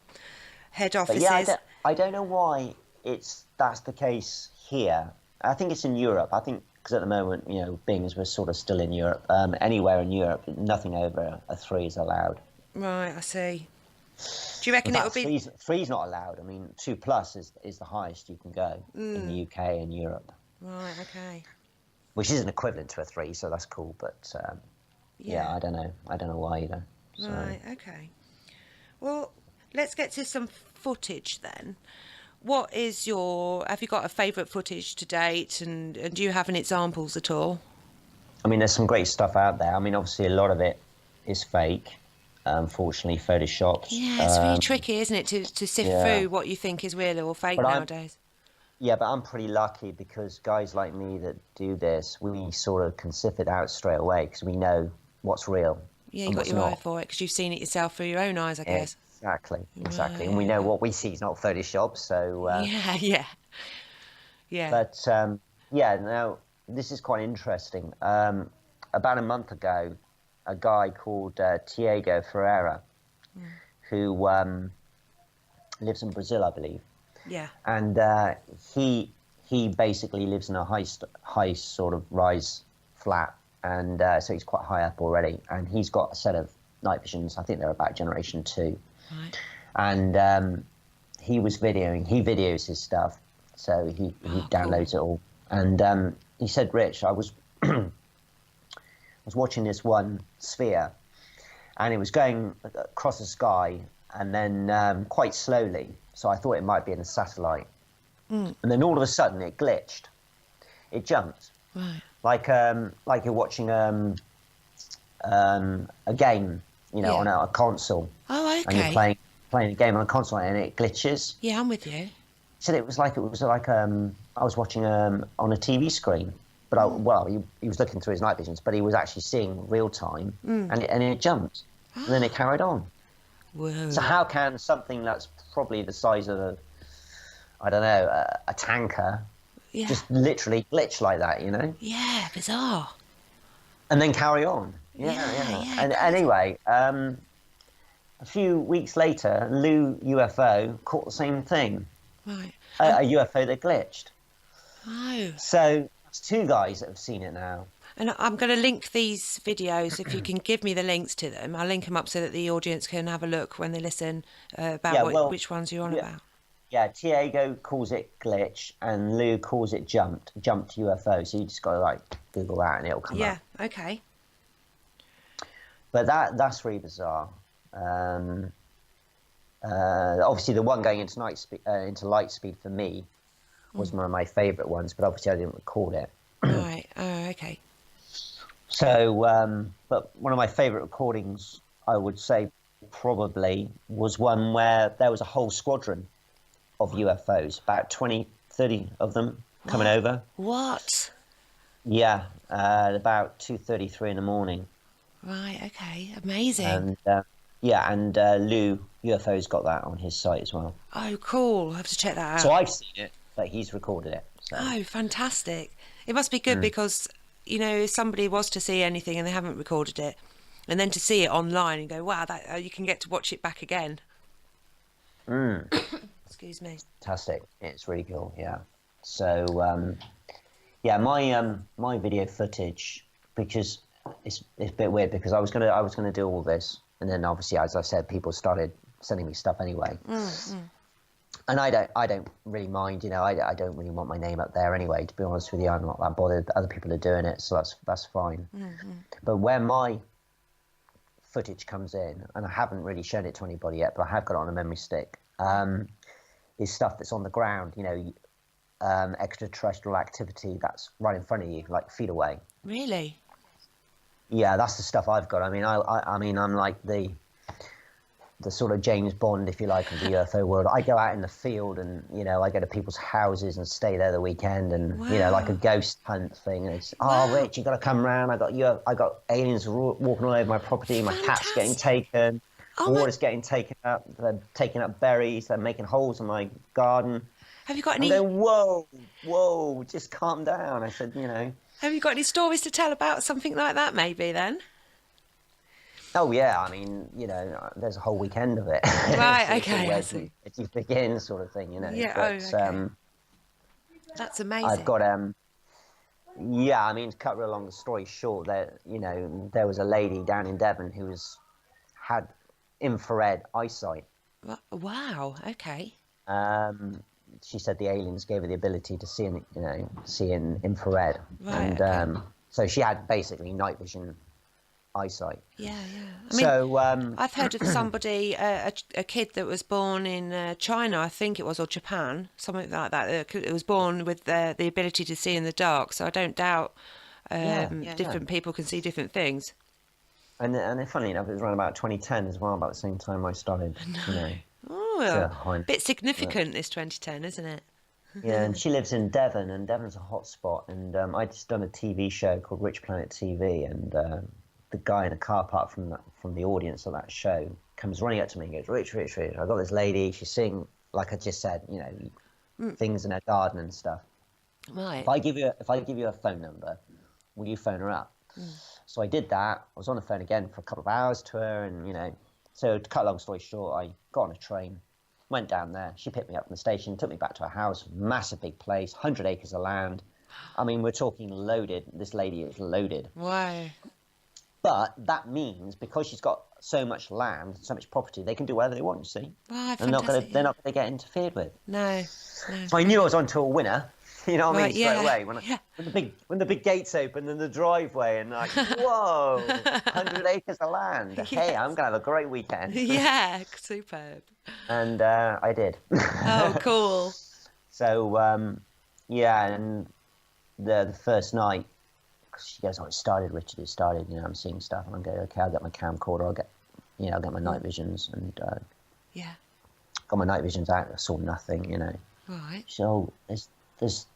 But offices. yeah, I don't know why that's the case here. I think it's in Europe. I think because at the moment, you know, being as we're sort of still in Europe, anywhere in Europe, nothing over a 3 is allowed. Right, I see. Do you reckon In it would fact, be... three's not allowed. I mean, 2+ is the highest you can go in the UK and Europe, Right, okay. which isn't equivalent to a 3, so that's cool. But yeah, I don't know why either. So. Right, okay. Well, let's get to some footage then. Have you got a favourite footage to date, and do you have any examples at all? I mean, there's some great stuff out there. I mean, obviously a lot of it is fake, unfortunately, photoshopped. Yeah, it's really tricky, isn't it, to sift through what you think is real or fake But nowadays. Yeah, but I'm pretty lucky because guys like me that do this, we sort of can sift it out straight away because we know what's real. Yeah, and you got what's your eye not. for it because you've seen it yourself through your own eyes, I guess. Exactly. And we know what we see is not Photoshop, so... Yeah. But, now, this is quite interesting. About a month ago, a guy called Tiago Ferreira, who lives in Brazil, I believe. Yeah. And he basically lives in a high sort of rise flat, and so he's quite high up already. And he's got a set of night visions. I think they're about generation 2. Right. And he was videoing. He videos his stuff, so he downloads it all. And he said, "Rich, I was I was watching this one sphere, and it was going across the sky, and then quite slowly. So I thought it might be in a satellite. And then all of a sudden it glitched. It jumped. Right. Like you're watching a game, you know, on a console. Oh, okay. And you're playing a game on a console and it glitches. Yeah, I'm with you. So it was like I was watching on a TV screen. But he was looking through his night visions, but he was actually seeing real time, and it jumped, and then it carried on. Whoa. So how can something that's probably the size of a tanker, just literally glitch like that, you know? Yeah, bizarre. And then carry on. Yeah. And anyway, a few weeks later, Lou UFO caught the same thing. Right. A UFO that glitched. Oh. So it's 2 guys that have seen it now. And I'm going to link these videos. If you can give me the links to them, I'll link them up so that the audience can have a look when they listen about which ones you're on about. Yeah, Tiago calls it glitch and Lou calls it jumped UFO. So you just got to Google that and it'll come up. Yeah, okay. But that's really bizarre. Obviously, the one going into light speed for me was one of my favourite ones, but obviously I didn't record it. Right. Oh, okay. So, but one of my favourite recordings, I would say, probably was one where there was a whole squadron of UFOs, about 20, 30 of them coming over. What? Yeah, about 2:33 in the morning. Right, okay. Amazing. And Lou UFO's got that on his site as well. Oh, cool. I'll have to check that out. So I've seen it, but he's recorded it. So. Oh, fantastic. It must be good because you know, if somebody was to see anything and they haven't recorded it, and then to see it online and go, wow, that you can get to watch it back again. Excuse me. Fantastic. It's really cool. Yeah. So yeah, my video footage, because it's a bit weird, because I was gonna do all this, and then obviously, as I said, people started sending me stuff anyway. And I don't really mind, you know. I don't really want my name up there anyway. To be honest with you, I'm not that bothered. Other people are doing it, so that's fine. But where my footage comes in, and I haven't really shown it to anybody yet, but I have got it on a memory stick, is stuff that's on the ground, you know, extraterrestrial activity that's right in front of you, like feet away. Really? Yeah, that's the stuff I've got. I mean, I mean, I'm like the sort of James Bond, if you like, of the UFO world. I go out in the field, and you know, I go to people's houses and stay there the weekend, and you know, like a ghost hunt thing. And it's Rich, you got to come round. I got aliens walking all over my property. My cat's getting taken. Water's getting taken up. They're taking up berries. They're making holes in my garden. Have you got any? I'm going, whoa, just calm down. I said, you know. Have you got any stories to tell about something like that? Maybe then. Oh yeah, I mean, you know, there's a whole weekend of it. Right, okay, I see. It just begins, sort of thing, you know. Yeah, but, okay. That's amazing. I've got yeah, I mean, to cut a long story short, you know, there was a lady down in Devon who had infrared eyesight. Wow. Okay. She said the aliens gave her the ability to see in infrared, Right, and so she had basically night vision eyesight. Yeah. I mean, so I've heard of somebody, a kid that was born in China, I think it was, or Japan, something like that. It was born with the ability to see in the dark. So I don't doubt different people can see different things. And funnily enough, it was around about 2010 as well, about the same time I started. You know, a bit significant, this 2010, isn't it? Yeah, and she lives in Devon, and Devon's a hot spot. And I'd just done a TV show called Rich Planet TV, and the guy in a car park from the audience of that show comes running up to me and goes, Rich, I got this lady, she's seeing, like I just said, you know, things in her garden and stuff. Right. If I give you a phone number, will you phone her up? So I did that. I was on the phone again for a couple of hours to her, and you know, so to cut a long story short, I got on a train, went down there. She picked me up from the station, took me back to her house, massive big place, 100 acres of land. I mean, we're talking loaded. This lady is loaded. Wow. But that means because she's got so much land, so much property, they can do whatever they want, you see. Wow, they're not going to get interfered with. No. So I knew I was onto a winner. You know what I mean? Straight away. When the big gates open in the driveway, and like, whoa, 100 acres of land. Yes. Hey, I'm going to have a great weekend. Yeah, superb. And I did. Oh, cool. So, yeah, and the first night, she goes, it started, Richard, it started, you know, I'm seeing stuff, and I'm going, okay, I'll get my camcorder, I'll get my night visions, and got my night visions out, I saw nothing, you know. Right. So there's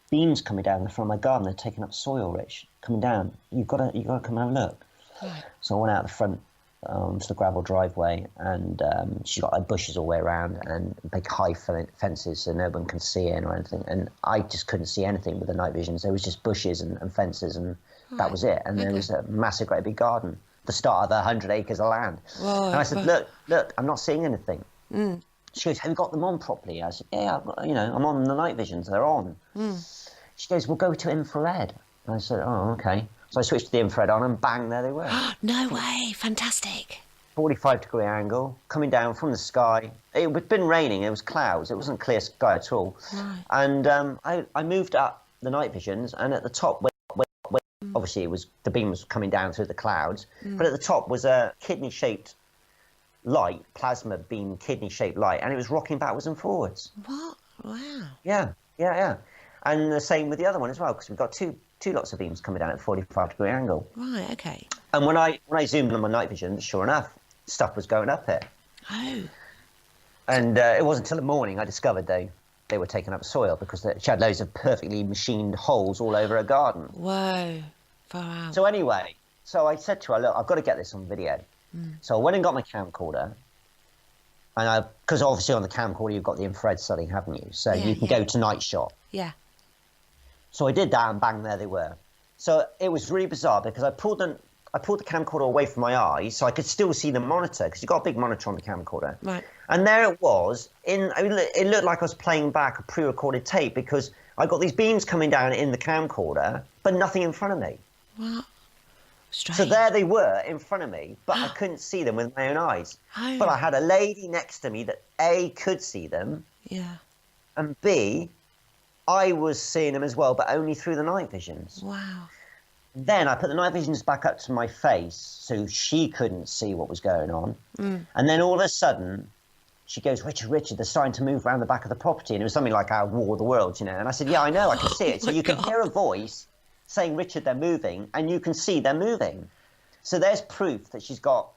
beams coming down the front of my garden, they're taking up soil, Rich, coming down, you've got to come and have a look. Right. So I went out the front to the gravel driveway, and she's got like bushes all the way around and big high fences so no one can see in or anything, and I just couldn't see anything with the night visions. There was just bushes and fences, and that was it. And there was a massive great big garden, the start of 100 acres of land. Whoa, and I said, look, I'm not seeing anything. She goes, have you got them on properly? I said, yeah, I'm on the night visions, they're on. She goes, well, go to infrared. And I said, oh, okay. So I switched the infrared on, and bang, there they were. No way, fantastic. 45-degree angle, coming down from the sky. It had been raining, it was clouds, it wasn't clear sky at all. Right. And I moved up the night visions, and at the top, obviously the beam was coming down through the clouds, but at the top was a kidney-shaped light, plasma beam kidney-shaped light, and it was rocking backwards and forwards. What? Wow. Yeah. And the same with the other one as well, because we've got two lots of beams coming down at 45-degree angle. Right, okay. And when I zoomed on my night vision, sure enough, stuff was going up it. Oh. And it wasn't until the morning I discovered they were taking up soil, because she had loads of perfectly machined holes all over her garden. Whoa. Far out. So anyway, I said to her, look, I've got to get this on video. So I went and got my camcorder, and because obviously on the camcorder you've got the infrared setting, haven't you? So you can go to night shot. Yeah. So I did that, and bang, there they were. So it was really bizarre because I pulled the camcorder away from my eyes so I could still see the monitor, because you've got a big monitor on the camcorder. Right. And there it was. It looked like I was playing back a pre-recorded tape, because I got these beams coming down in the camcorder, but nothing in front of me. What? Strange. So there they were in front of me, but I couldn't see them with my own eyes. Oh. But I had a lady next to me that A, could see them, Yeah. and B, I was seeing them as well, but only through the night visions. Wow. Then I put the night visions back up to my face so she couldn't see what was going on. And then all of a sudden, she goes, Richard, they're starting to move around the back of the property. And it was something like our War of the Worlds, you know. And I said, yeah, I know, I can see it. So you can hear a voice saying, Richard, they're moving, and you can see they're moving. So there's proof that she's got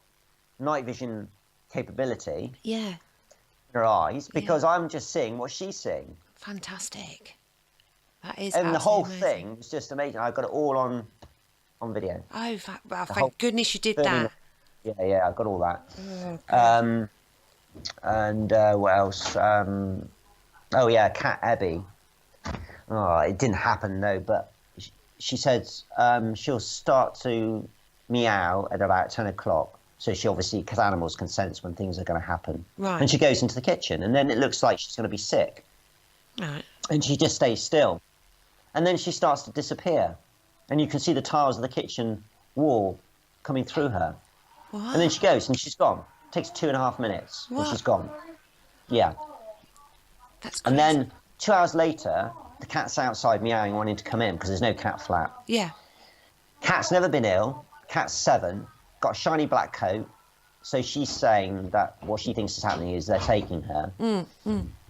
night vision capability Yeah. in her eyes, because I'm just seeing what she's seeing. Fantastic. That is And the whole amazing. thing was just amazing. I got it all on video. Oh, well, whole thank goodness you did 30 that. Yeah, I got all that. Oh, And what else? Oh yeah, Cat Abby. Oh, it didn't happen though, but she says she'll start to meow at about 10 o'clock. So she obviously, because animals can sense when things are going to happen. Right. And she goes into the kitchen, and then it looks like she's going to be sick. Right. And she just stays still. And then she starts to disappear. And you can see the tiles of the kitchen wall coming through her. What? And then she goes, and she's gone. It takes 2.5 minutes, and What? she's gone. Yeah. That's And crazy. then 2 hours later, the cat's outside meowing, wanting to come in, because there's no cat flat. Yeah. Cat's never been ill. Cat's 7, got a shiny black coat. So she's saying that what she thinks is happening is they're taking her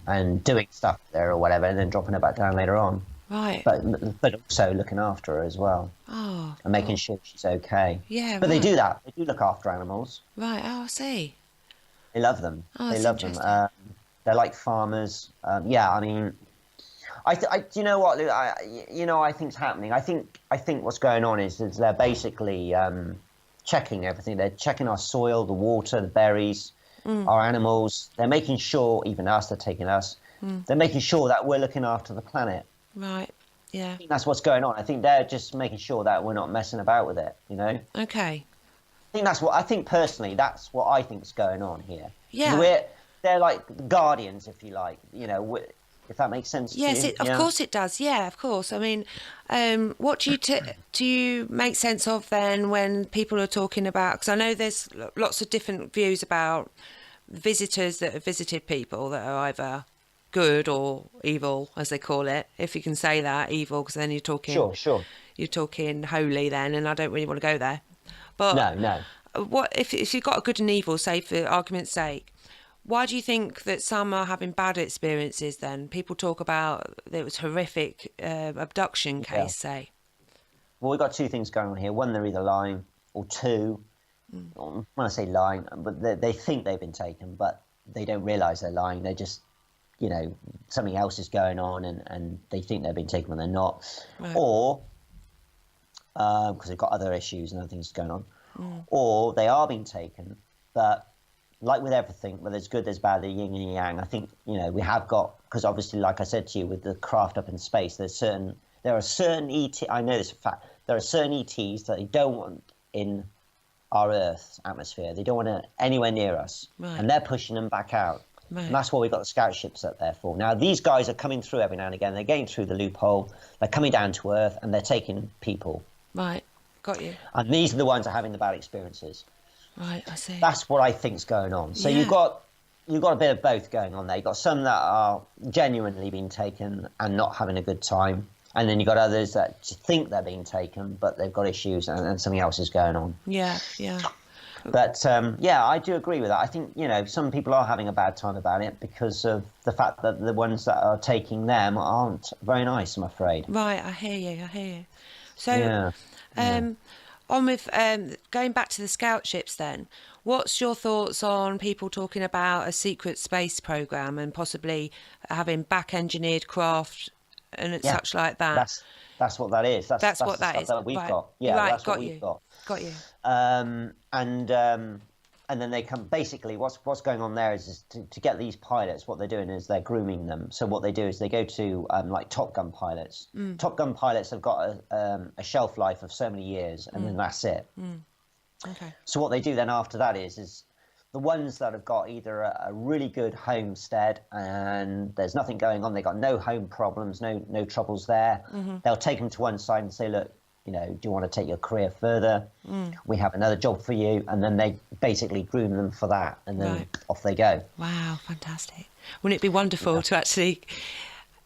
and doing stuff there or whatever, and then dropping her back down later on. Right. But also looking after her as well, Oh. and making sure she's okay. Yeah. But they right. do that. They do look after animals. Right. Oh, I see. They love them. Oh, They that's love them. interesting. They're like farmers. Yeah, I mean, you know what, Lou? I think's happening. I think what's going on is they're basically checking everything. They're checking our soil, the water, the berries, our animals. They're making sure, even us, they're taking us. They're making sure that we're looking after the planet. Right. Yeah. I think that's what's going on. I think they're just making sure that we're not messing about with it, you know? Okay. I think personally, that's what I think's going on here. Yeah. They're like guardians, if you like, you know, if that makes sense Yes, to you. of course it does. Yeah, of course. I mean, what do you make sense of then when people are talking about? Because I know there's lots of different views about visitors that have visited people that are either good or evil, as they call it, if you can say that, evil, because then you're talking. Sure. You're talking holy then, and I don't really want to go there. But No. what if you've got a good and evil, say for argument's sake? Why do you think that some are having bad experiences then? People talk about there was horrific abduction case, say. Well, we've got 2 things going on here. One, they're either lying, or 2, when I say lying, but they think they've been taken, but they don't realise they're lying. They're just, you know, something else is going on, and they think they've been taken when they're not. Right. Or, because they've got other issues and other things going on. Or they are being taken, but like with everything, where there's good, there's bad, the yin and yang. I think, you know, we have got, because obviously, like I said to you, with the craft up in space, there are certain ET. I know this for a fact. There are certain ETs that they don't want in our Earth's atmosphere. They don't want it anywhere near us, Right. and they're pushing them back out. Right. And that's what we've got the scout ships up there for. Now, these guys are coming through every now and again. They're getting through the loophole. They're coming down to Earth, and they're taking people. Right, got you. And these are the ones that are having the bad experiences. Right, I see. That's what I think's going on. So Yeah. you've got a bit of both going on there. You've got some that are genuinely being taken and not having a good time. And then you've got others that think they're being taken, but they've got issues and something else is going on. Yeah. But, yeah, I do agree with that. I think, you know, some people are having a bad time about it because of the fact that the ones that are taking them aren't very nice, I'm afraid. Right, I hear you. So, Yeah. on with going back to the scout ships then, what's your thoughts on people talking about a secret space program and possibly having back-engineered craft and Yeah. such like that? That's what that is. That's what the that stuff is. that we've Right. got. Yeah, Right, that's got what you. we've got. Got you. and then they come. Basically, what's going on there is to get these pilots. What they're doing is they're grooming them. So what they do is they go to like Top Gun pilots. Top Gun pilots have got a shelf life of so many years, and then that's it. Okay. So what they do then after that is the ones that have got either a really good homestead and there's nothing going on, they got no home problems, no troubles there. They'll take them to one side and say, look, you know, do you want to take your career further? We have another job for you. And then they basically groom them for that. And then off they go. Wow, fantastic. Wouldn't it be wonderful to actually,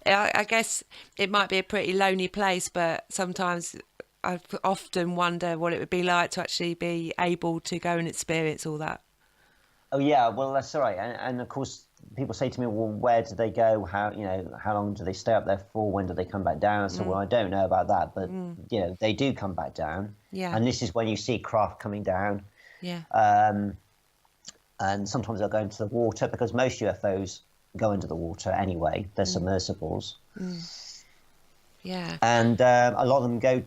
I guess it might be a pretty lonely place, but sometimes I often wonder what it would be like to actually be able to go and experience all that. Oh, yeah, well, that's all right. And of course, people say to me, well, where do they go? How long do they stay up there for? When do they come back down? So, well, I don't know about that, but, you know, they do come back down. Yeah. And this is when you see craft coming down. Yeah. And sometimes they'll go into the water because most UFOs go into the water anyway. They're submersibles. Yeah. And a lot of them go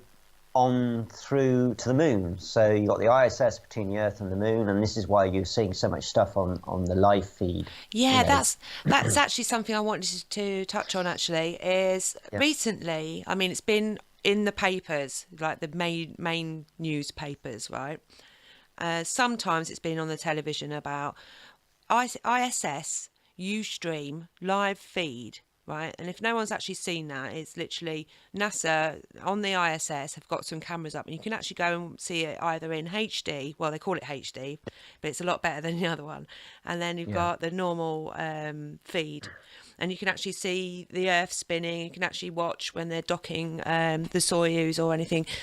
on through to the moon. So you've got the ISS between the Earth and the moon, and this is why you're seeing so much stuff on the live feed. Yeah, you know. that's actually something I wanted to touch on, actually, is recently, I mean, it's been in the papers, like the main newspapers, right? Sometimes it's been on the television about ISS, Ustream, live feed, right? And if no one's actually seen that, it's literally NASA on the ISS have got some cameras up and you can actually go and see it either in HD, well, they call it HD, but it's a lot better than the other one. And then you've got the normal feed, and you can actually see the Earth spinning. You can actually watch when they're docking the Soyuz or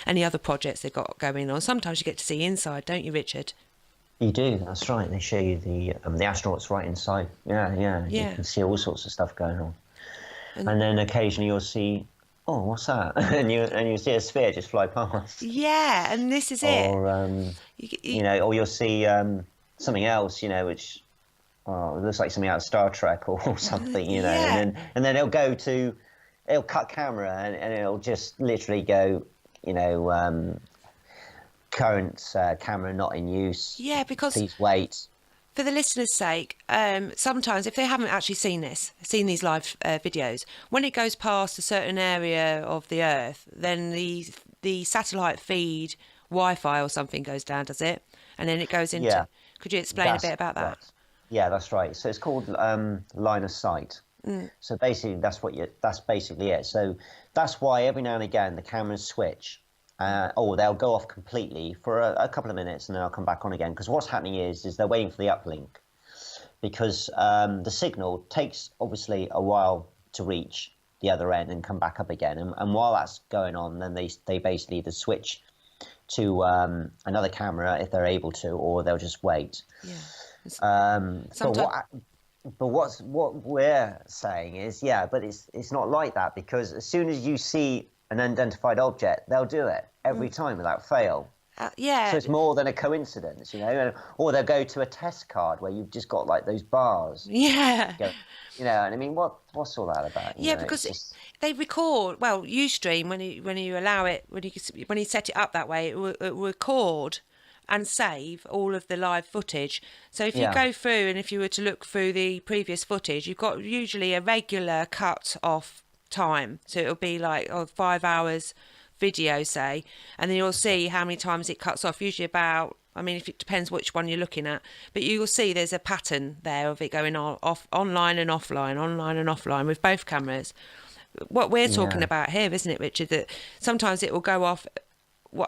any other projects they've got going on. Sometimes you get to see inside, don't you, Richard? You do, that's right. They show you the astronauts right inside. Yeah. You can see all sorts of stuff going on. And then occasionally you'll see, oh, what's that? and you see a sphere just fly past. Yeah, and this is it. Or or you'll see something else, which it looks like something out of Star Trek or something, and then it'll cut camera and it'll just literally go, current camera not in use. Yeah, because please wait. For the listeners' sake, sometimes if they haven't actually seen these live videos, when it goes past a certain area of the Earth, then the satellite feed Wi-Fi or something goes down, does it? And then it goes into. Yeah. Could you explain a bit about that? Yeah, that's right. So it's called line of sight. So basically, that's basically it. So that's why every now and again the cameras switch. They'll go off completely for a couple of minutes and then they'll come back on again. Because what's happening is they're waiting for the uplink. Because the signal takes, obviously, a while to reach the other end and come back up again. And while that's going on, then they basically either switch to another camera if they're able to, or they'll just wait. Yeah. But what we're saying is, but it's not like that, because as soon as you see an unidentified object, they'll do it every time without fail. So it's more than a coincidence, or they'll go to a test card where you've just got like those bars. Yeah. And I mean, what's all that about? Because they record. Well, Ustream, when you allow it, when you set it up that way, it will record and save all of the live footage. So if you go through, and if you were to look through the previous footage, you've got usually a regular cut off time, so it'll be like 5 hours video, say, and then you'll see how many times it cuts off, usually about, if it depends which one you're looking at, but you will see there's a pattern there of it going off online and offline with both cameras. What we're talking about here, isn't it, Richard, that sometimes it will go off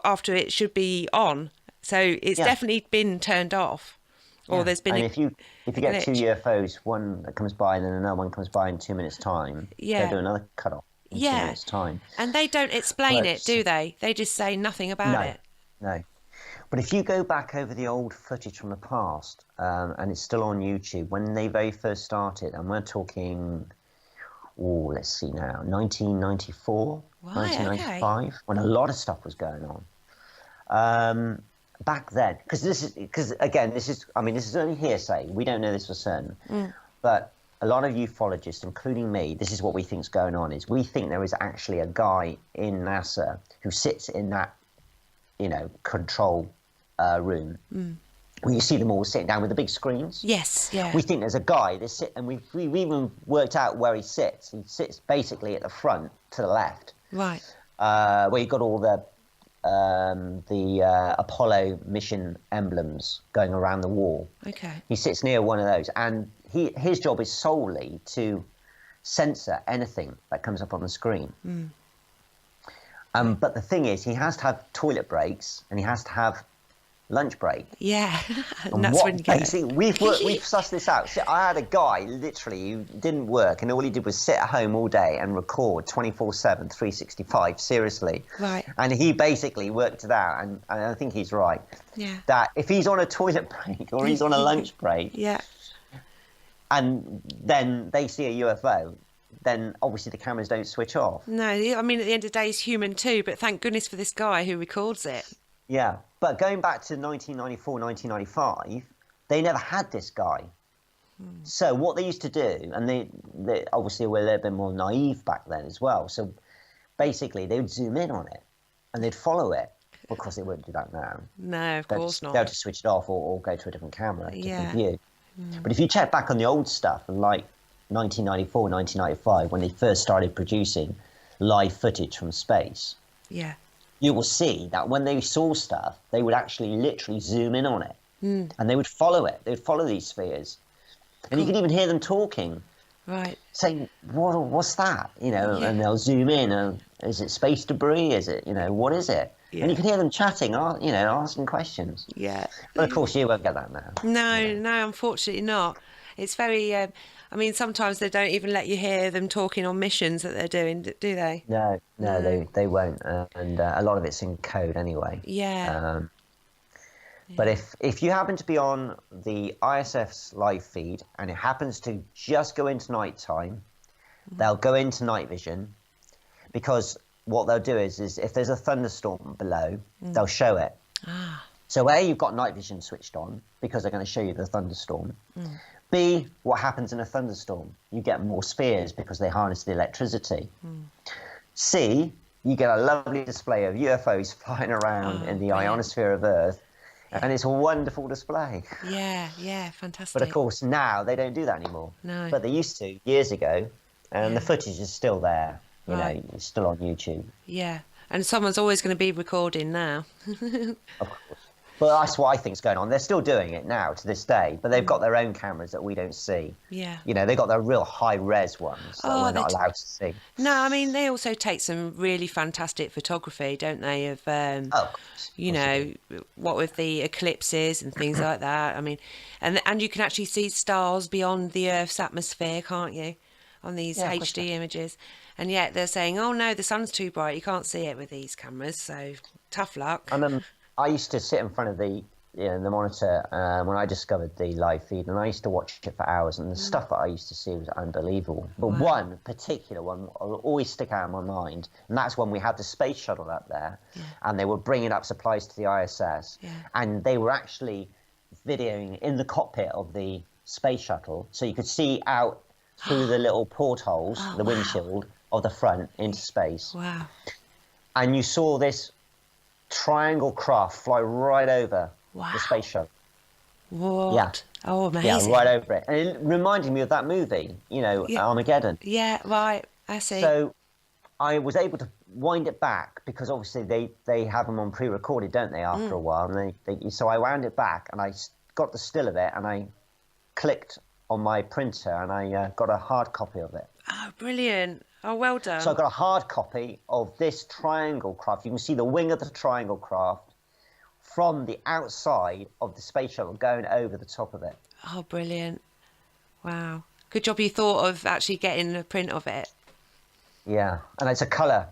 after it should be on, so it's definitely been turned off. Or there's been. And if you get two UFOs, one that comes by and then another one comes by in 2 minutes' time, they'll do another cut off in 2 minutes' time. And they don't explain it, do they? They just say nothing about it. No. But if you go back over the old footage from the past, and it's still on YouTube, when they very first started, and we're talking, let's see now, 1994, 1995, when a lot of stuff was going on. Back then, because again, this is only hearsay. We don't know this for certain, but a lot of ufologists, including me, this is what we think's going on. Is we think there is actually a guy in NASA who sits in that, control room, Well, you see them all sitting down with the big screens. Yes, yeah. We think there's a guy that sit, and we've even worked out where he sits. He sits basically at the front to the left, Right. where you've got all the Apollo mission emblems going around the wall. Okay. He sits near one of those, and his job is solely to censor anything that comes up on the screen. But the thing is, he has to have toilet breaks and he has to have lunch break. Yeah, And that's when you get it. we've sussed this out. So I had a guy literally who didn't work, and all he did was sit at home all day and record 24/7, 365. Seriously, Right. And he basically worked it out, and I think he's right. Yeah. That if he's on a toilet break or he's on a lunch break, Yeah. and then they see a UFO, then obviously the cameras don't switch off. No, I mean, at the end of the day, he's human too, but thank goodness for this guy who records it. Yeah, but going back to 1994, 1995, they never had this guy. So what they used to do, and they obviously were a little bit more naive back then as well. So basically, they would zoom in on it and they'd follow it. Of course, they wouldn't do that now. No, of course not. They'll just switch it off or go to a different camera, different Yeah. view. But if you check back on the old stuff, like 1994, 1995, when they first started producing live footage from space, Yeah. you will see that when they saw stuff, they would actually literally zoom in on it, and they would follow it. They would follow these spheres, and you could even hear them talking, Right. saying, "What's that?" You know, Yeah. and they'll zoom in. Is it space debris? Is it? What is it? Yeah. And you can hear them chatting, asking questions. Yeah. But of course, you won't get that now. No, unfortunately not. It's very. I mean, sometimes they don't even let you hear them talking on missions that they're doing, do they? No, they won't, and a lot of it's in code anyway. Yeah. But if you happen to be on the ISF's live feed and it happens to just go into nighttime, they'll go into night vision, because what they'll do is if there's a thunderstorm below, they'll show it. So A, you've got night vision switched on because they're going to show you the thunderstorm. B, what happens in a thunderstorm? You get more spheres because they harness the electricity. C, you get a lovely display of UFOs flying around in the ionosphere of Earth, and it's a wonderful display. Yeah, fantastic. But of course, now they don't do that anymore. No. But they used to years ago, and the footage is still there. Right. It's still on YouTube. Yeah, and someone's always going to be recording now. Of course. But that's what I think is going on. They're still doing it now to this day, but they've got their own cameras that we don't see. Yeah. They've got their real high-res ones that we're not allowed to see. No, I mean, they also take some really fantastic photography, don't they, of, what with the eclipses and things like that. I mean, and you can actually see stars beyond the Earth's atmosphere, can't you, on these HD images? And yet they're saying, oh, no, the sun's too bright, you can't see it with these cameras, so tough luck. I used to sit in front of the monitor when I discovered the live feed, and I used to watch it for hours, and the stuff that I used to see was unbelievable. But one particular one will always stick out in my mind, and that's when we had the space shuttle up there, and they were bringing up supplies to the ISS, and they were actually videoing in the cockpit of the space shuttle, so you could see out through the little portholes, the windshield of the front into space. Wow. And you saw this triangle craft fly right over the space shuttle. What? Yeah. Oh, amazing. Yeah, right over it. And it reminded me of that movie, Armageddon. Yeah, right. I see. So I was able to wind it back because obviously they have them on pre-recorded, don't they, after a while? And so I wound it back and I got the still of it and I clicked on my printer and I got a hard copy of it. Oh, brilliant. Oh, well done. So I got a hard copy of this triangle craft. You can see the wing of the triangle craft from the outside of the space shuttle going over the top of it. Oh, brilliant. Wow. Good job you thought of actually getting a print of it. Yeah, and it's a colour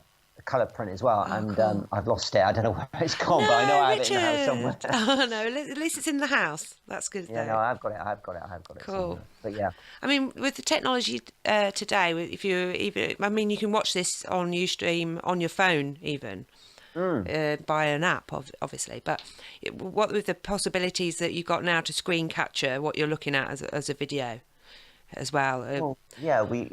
print as well. Oh, and cool. I've lost it. I don't know where it's gone, but I know I have it in the house somewhere. Oh, no, at least it's in the house. That's good, Yeah, though. no, I've got it. Cool. Somewhere. But yeah. I mean, with the technology today, if you can watch this on Ustream on your phone even. By an app, obviously, but what with the possibilities that you've got now to screen capture what you're looking at as a video as well. Well, yeah, we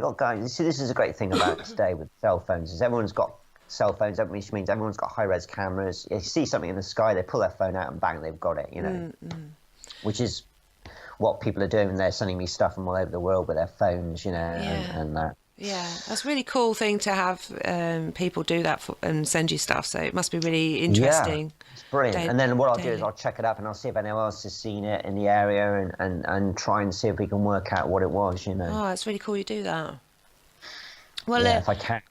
got guys. See, this is a great thing about today with cell phones is everyone's got cell phones, which means everyone's got high-res cameras. If you see something in the sky, they pull their phone out and bang, they've got it, you know, which is what people are doing. They're sending me stuff from all over the world with their phones, you know, and that. Yeah, that's a really cool thing to have people do that and send you stuff. So it must be really interesting. Yeah, it's brilliant. And then what I'll do is I'll check it up and I'll see if anyone else has seen it in the area and try and see if we can work out what it was, you know. Oh, it's really cool you do that. Well, yeah, if I can.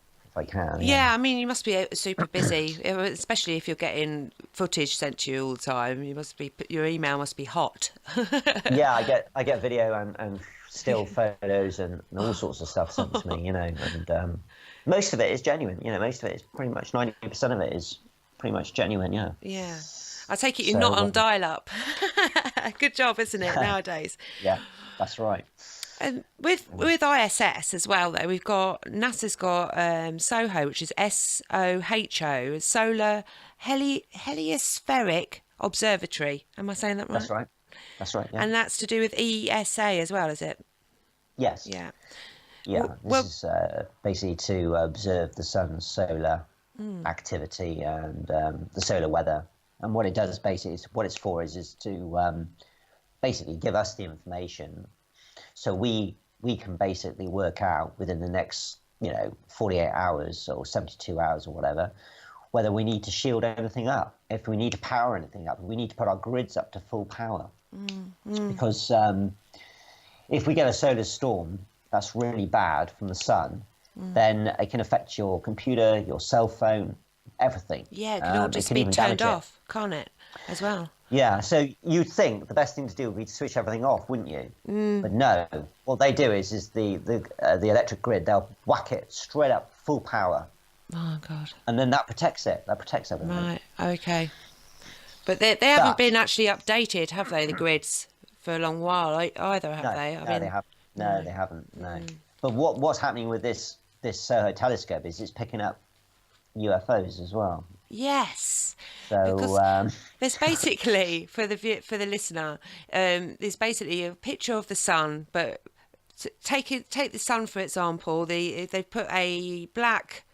Yeah, I mean, you must be super busy, especially if you're getting footage sent to you all the time. Your email must be hot. Yeah, I get video and still photos and all sorts of stuff sent to me, you know, and most of it is genuine. You know, most of it is pretty much 90% of it is pretty much genuine. Yeah. Yeah, I take it you're not on dial-up. Good job, isn't it, nowadays? Yeah, that's right. And with ISS as well, though, we've got NASA's got SOHO, which is SOHO, Solar Heliospheric Observatory. Am I saying that right? That's right. That's right. Yeah. And that's to do with ESA as well, is it? Yes. Yeah. Yeah. This is basically to observe the sun's solar activity and the solar weather. And what it does basically is what it's for is to basically give us the information. So we can basically work out within the next, 48 hours or 72 hours or whatever, whether we need to shield anything up, if we need to power anything up, if we need to put our grids up to full power. Because if we get a solar storm that's really bad from the sun, then it can affect your computer, your cell phone, everything. Yeah, it can all just be turned off, can't it, as well? Yeah, so you'd think the best thing to do would be to switch everything off, wouldn't you? But no, what they do is the electric grid, they'll whack it straight up full power. Oh, God. And then that protects it. That protects everything. Right, okay. But they haven't been actually updated, have they, the grids, for a long while either, have they? They haven't. No, they haven't, no. But what's happening with this SOHO telescope is it's picking up UFOs as well. Yes. So because there's basically for the listener, there's basically a picture of the sun, but take the sun for example. They've put a black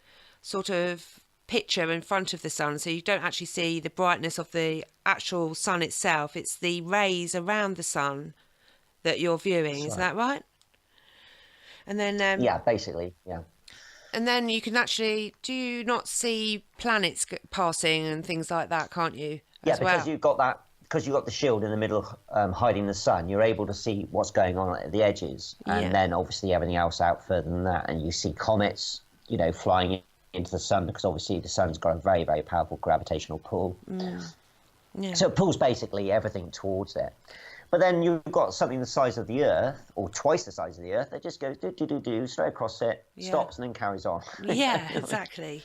sort of picture in front of the sun, so you don't actually see the brightness of the actual sun itself. It's the rays around the sun that you're viewing. Is that right? And then yeah, basically, yeah. And then you can actually, do you not see planets passing and things like that, can't you? Yeah, because you've got that, because you've got the shield in the middle hiding the sun, you're able to see what's going on at the edges. And then obviously everything else out further than that. And you see comets, flying into the sun, because obviously the sun's got a very, very powerful gravitational pull. Yeah. So it pulls basically everything towards it. But then you've got something the size of the Earth, or twice the size of the Earth, that just goes do straight across it, stops, and then carries on. Yeah, exactly.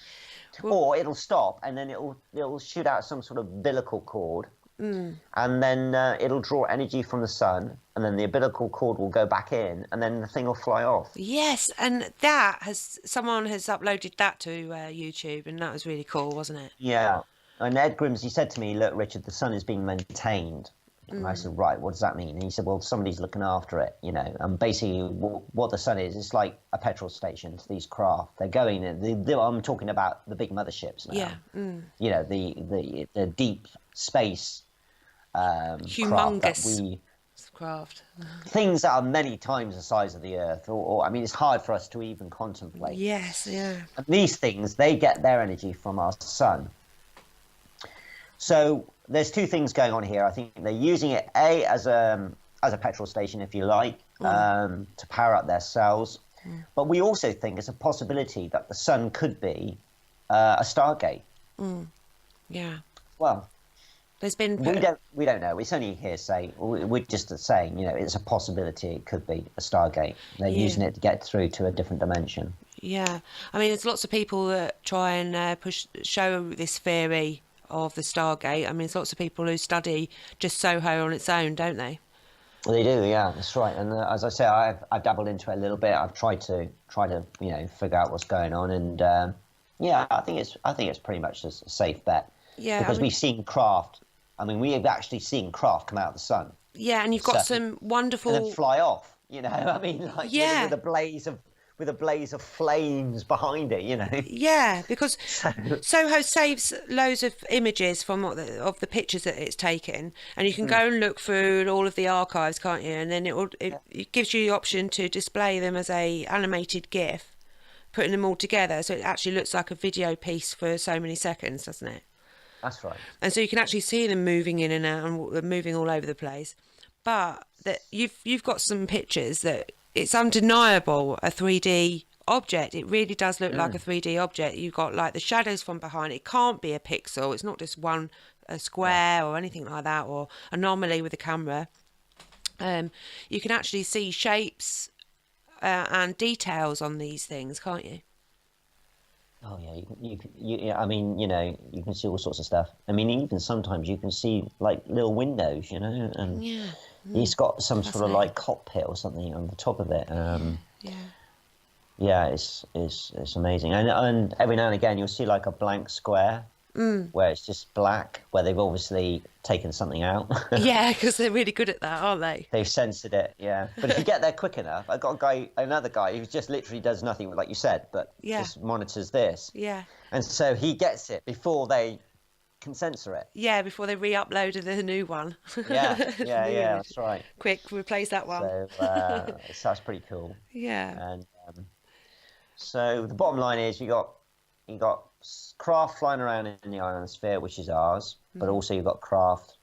Or it'll stop, and then it'll shoot out some sort of umbilical cord, and then it'll draw energy from the sun, and then the umbilical cord will go back in, and then the thing will fly off. Yes, and someone has uploaded that to YouTube, and that was really cool, wasn't it? Yeah. And Ed Grimsey said to me, "Look, Richard, the sun is being maintained." And I said, right, what does that mean? And he said, well, somebody's looking after it, And basically what the sun is, it's like a petrol station to these craft. They're going in. I'm talking about the big motherships now. Yeah. The deep space humongous craft. Things that are many times the size of the Earth. Or, I mean, it's hard for us to even contemplate. Yes, yeah. And these things, they get their energy from our sun. So there's two things going on here. I think they're using it as a petrol station, if you like, to power up their cells. But we also think it's a possibility that the sun could be a Stargate. Yeah. Well, there's been we don't know. It's only hearsay. We're just saying, it's a possibility. It could be a Stargate. They're using it to get through to a different dimension. Yeah. I mean, there's lots of people that try and show this theory of the Stargate. I mean, there's lots of people who study just SOHO on its own, don't they? Well, they do, yeah, that's right. And as I say, I've dabbled into it a little bit. I've tried to figure out what's going on, and yeah, I think it's pretty much a safe bet. Yeah, because we've seen craft. I mean, we have actually seen craft come out of the sun. Yeah, and you've got some wonderful and then fly off. I mean, like with with a blaze of flames behind it, you know. Yeah, because Soho saves loads of images from of the pictures that it's taken, and you can go and look through all of the archives, can't you? And then it gives you the option to display them as a animated GIF, putting them all together, so it actually looks like a video piece for so many seconds, doesn't it? That's right. And so you can actually see them moving in and out and moving all over the place. But that you've got some pictures that it's undeniable a 3D object. It really does look like a 3D object. You've got like the shadows from behind. It can't be a pixel. It's not just a square or anything like that, or anomaly with the camera. You can actually see shapes and details on these things, can't you? Oh yeah, I mean, you know, you can see all sorts of stuff. I mean, even sometimes you can see like little windows, you know, and he's got some sort of like cockpit or something on the top of it. Yeah, it's amazing. And every now and again you'll see like a blank square where it's just black, where they've obviously taken something out. Yeah, because they're really good at that, aren't they? They've censored it, yeah. But if you get there quick enough, I've got another guy who just literally does nothing, like you said, but just monitors this. Yeah. And so he gets it before they can censor it. Yeah, before they re-uploaded the new one. Yeah, that's right. Quick, replace that one. So that's pretty cool. Yeah. And so the bottom line is you got craft flying around in the ionosphere, which is ours, but also you've got craft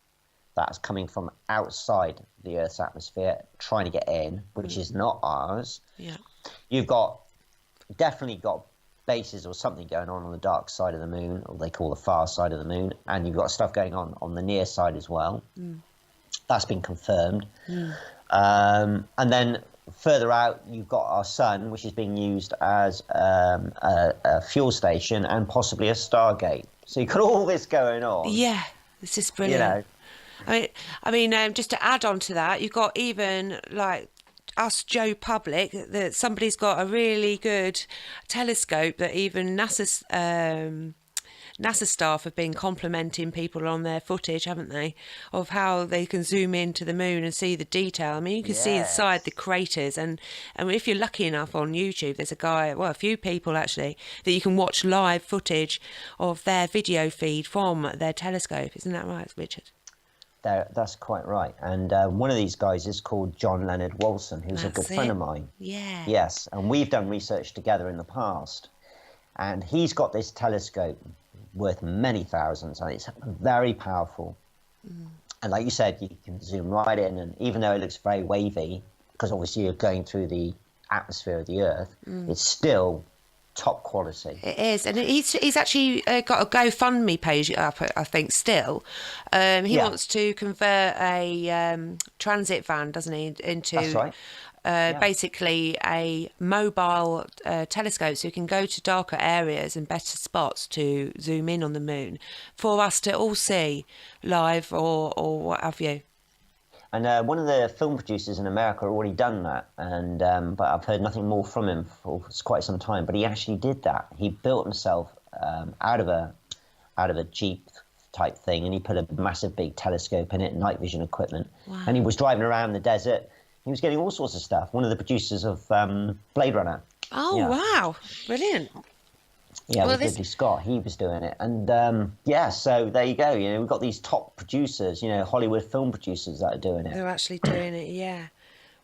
that's coming from outside the Earth's atmosphere trying to get in, which is not ours. Yeah. You've definitely got bases or something going on the dark side of the moon, or they call the far side of the moon, and you've got stuff going on the near side as well. That's been confirmed. And then further out, you've got our sun, which is being used as a fuel station and possibly a Stargate. So you've got all this going on. Yeah, this is brilliant. You know, I mean, just to add on to that, you've got even like us Joe Public, that somebody's got a really good telescope that even NASA staff have been complimenting people on their footage, haven't they, of how they can zoom into the moon and see the detail. I mean, you can see inside the craters, and if you're lucky enough on YouTube, there's a few people actually, that you can watch live footage of their video feed from their telescope. Isn't that right, Richard? That's quite right. And one of these guys is called John Leonard Wolson, who's a good friend of mine. Yeah. Yes, and we've done research together in the past. And he's got this telescope worth many thousands, and it's very powerful. And like you said, you can zoom right in, and even though it looks very wavy, because obviously you're going through the atmosphere of the Earth, it's still top quality. It is, and he's actually got a GoFundMe page up, I think, still. He wants to convert a transit van, doesn't he, into... That's right. Basically a mobile telescope, so you can go to darker areas and better spots to zoom in on the moon for us to all see live or what have you. And one of the film producers in America already done that, and but I've heard nothing more from him for quite some time. But he actually did that. He built himself out of a Jeep type thing, and he put a massive big telescope in it, night vision equipment, and he was driving around the desert. He was getting all sorts of stuff. One of the producers of Blade Runner. Oh, wow. Brilliant. Yeah, with Ridley Scott. He was doing it. And, so there you go. You know, we've got these top producers, you know, Hollywood film producers that are doing it. They're actually doing it, yeah.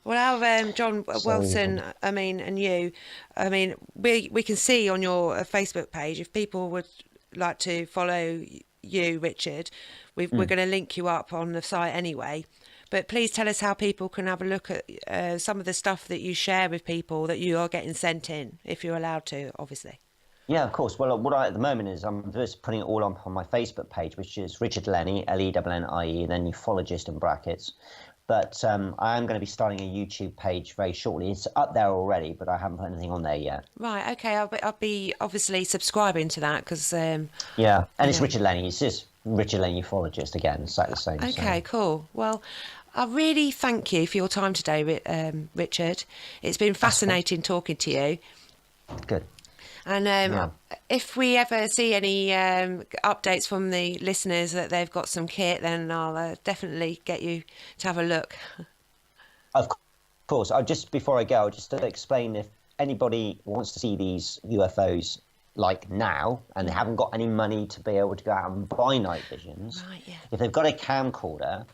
Well, our John Wilson, I mean, and you, I mean, we can see on your Facebook page, if people would like to follow you, Richard, we're going to link you up on the site anyway. But please tell us how people can have a look at some of the stuff that you share with people that you are getting sent in, if you're allowed to, obviously. Yeah, of course. Well, what I at the moment is I'm just putting it all on my Facebook page, which is Richard Lennie, Lennie, and then ufologist in brackets. But I am going to be starting a YouTube page very shortly. It's up there already, but I haven't put anything on there yet. Right, okay. I'll be obviously subscribing to that because... yeah, and it's Richard Lennie. It's just Richard Lennie, ufologist again. It's like the same. Okay, cool. Well, I really thank you for your time today, Richard. It's been fascinating talking to you. Good. And if we ever see any updates from the listeners that they've got some kit, then I'll definitely get you to have a look. Of course. Before I go, just to explain, anybody wants to see these UFOs like now, and they haven't got any money to be able to go out and buy night visions, Right, yeah. if they've got a camcorder,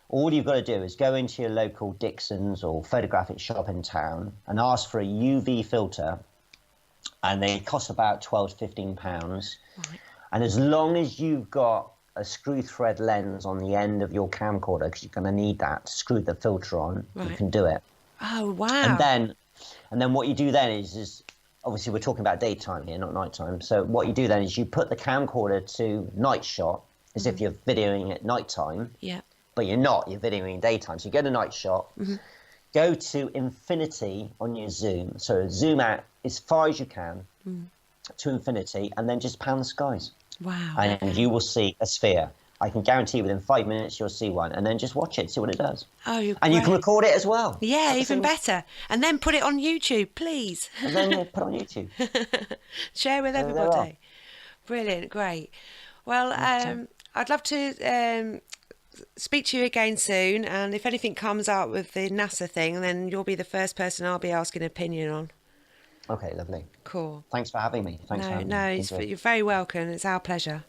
all you've got to do is go into your local Dixon's or photographic shop in town and ask for a UV filter, and they cost about £12 to £15. Right. And as long as you've got a screw thread lens on the end of your camcorder, because you're going to need that to screw the filter on, you Right. can do it. Oh, wow. And then what you do then is obviously we're talking about daytime here, not nighttime. So what you do then is you put the camcorder to night shot, as if you're videoing at nighttime, Yeah. but you're not. You're videoing in daytime. So you go to night shot, go to infinity on your zoom. So zoom out as far as you can to infinity, and then just pan the skies, Wow. and you will see a sphere. I can guarantee within 5 minutes you'll see one, and then just watch it, see what it does. Oh, you're And you can great. record it as well. Yeah, At the even same- better. And then put it on YouTube, please. And then you put it on YouTube. Share with There they are. everybody. Brilliant, great. Well, I'd love to speak to you again soon. And if anything comes out with the NASA thing, then you'll be the first person I'll be asking an opinion on. Okay, lovely. Cool. Thanks for having me. Thanks for having me. You're very welcome. It's our pleasure.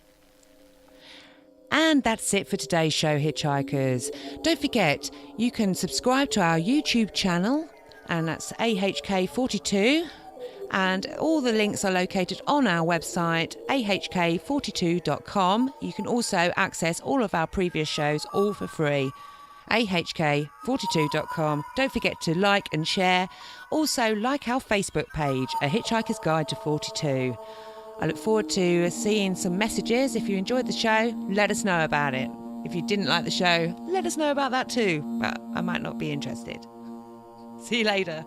And that's it for today's show, Hitchhikers. Don't forget, you can subscribe to our YouTube channel, and that's AHK42. And all the links are located on our website, ahk42.com. You can also access all of our previous shows all for free. ahk42.com. Don't forget to like and share. Also, like our Facebook page, A Hitchhiker's Guide to 42. I look forward to seeing some messages. If you enjoyed the show, let us know about it. If you didn't like the show, let us know about that too, but I might not be interested. See you later.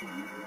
Mm-hmm.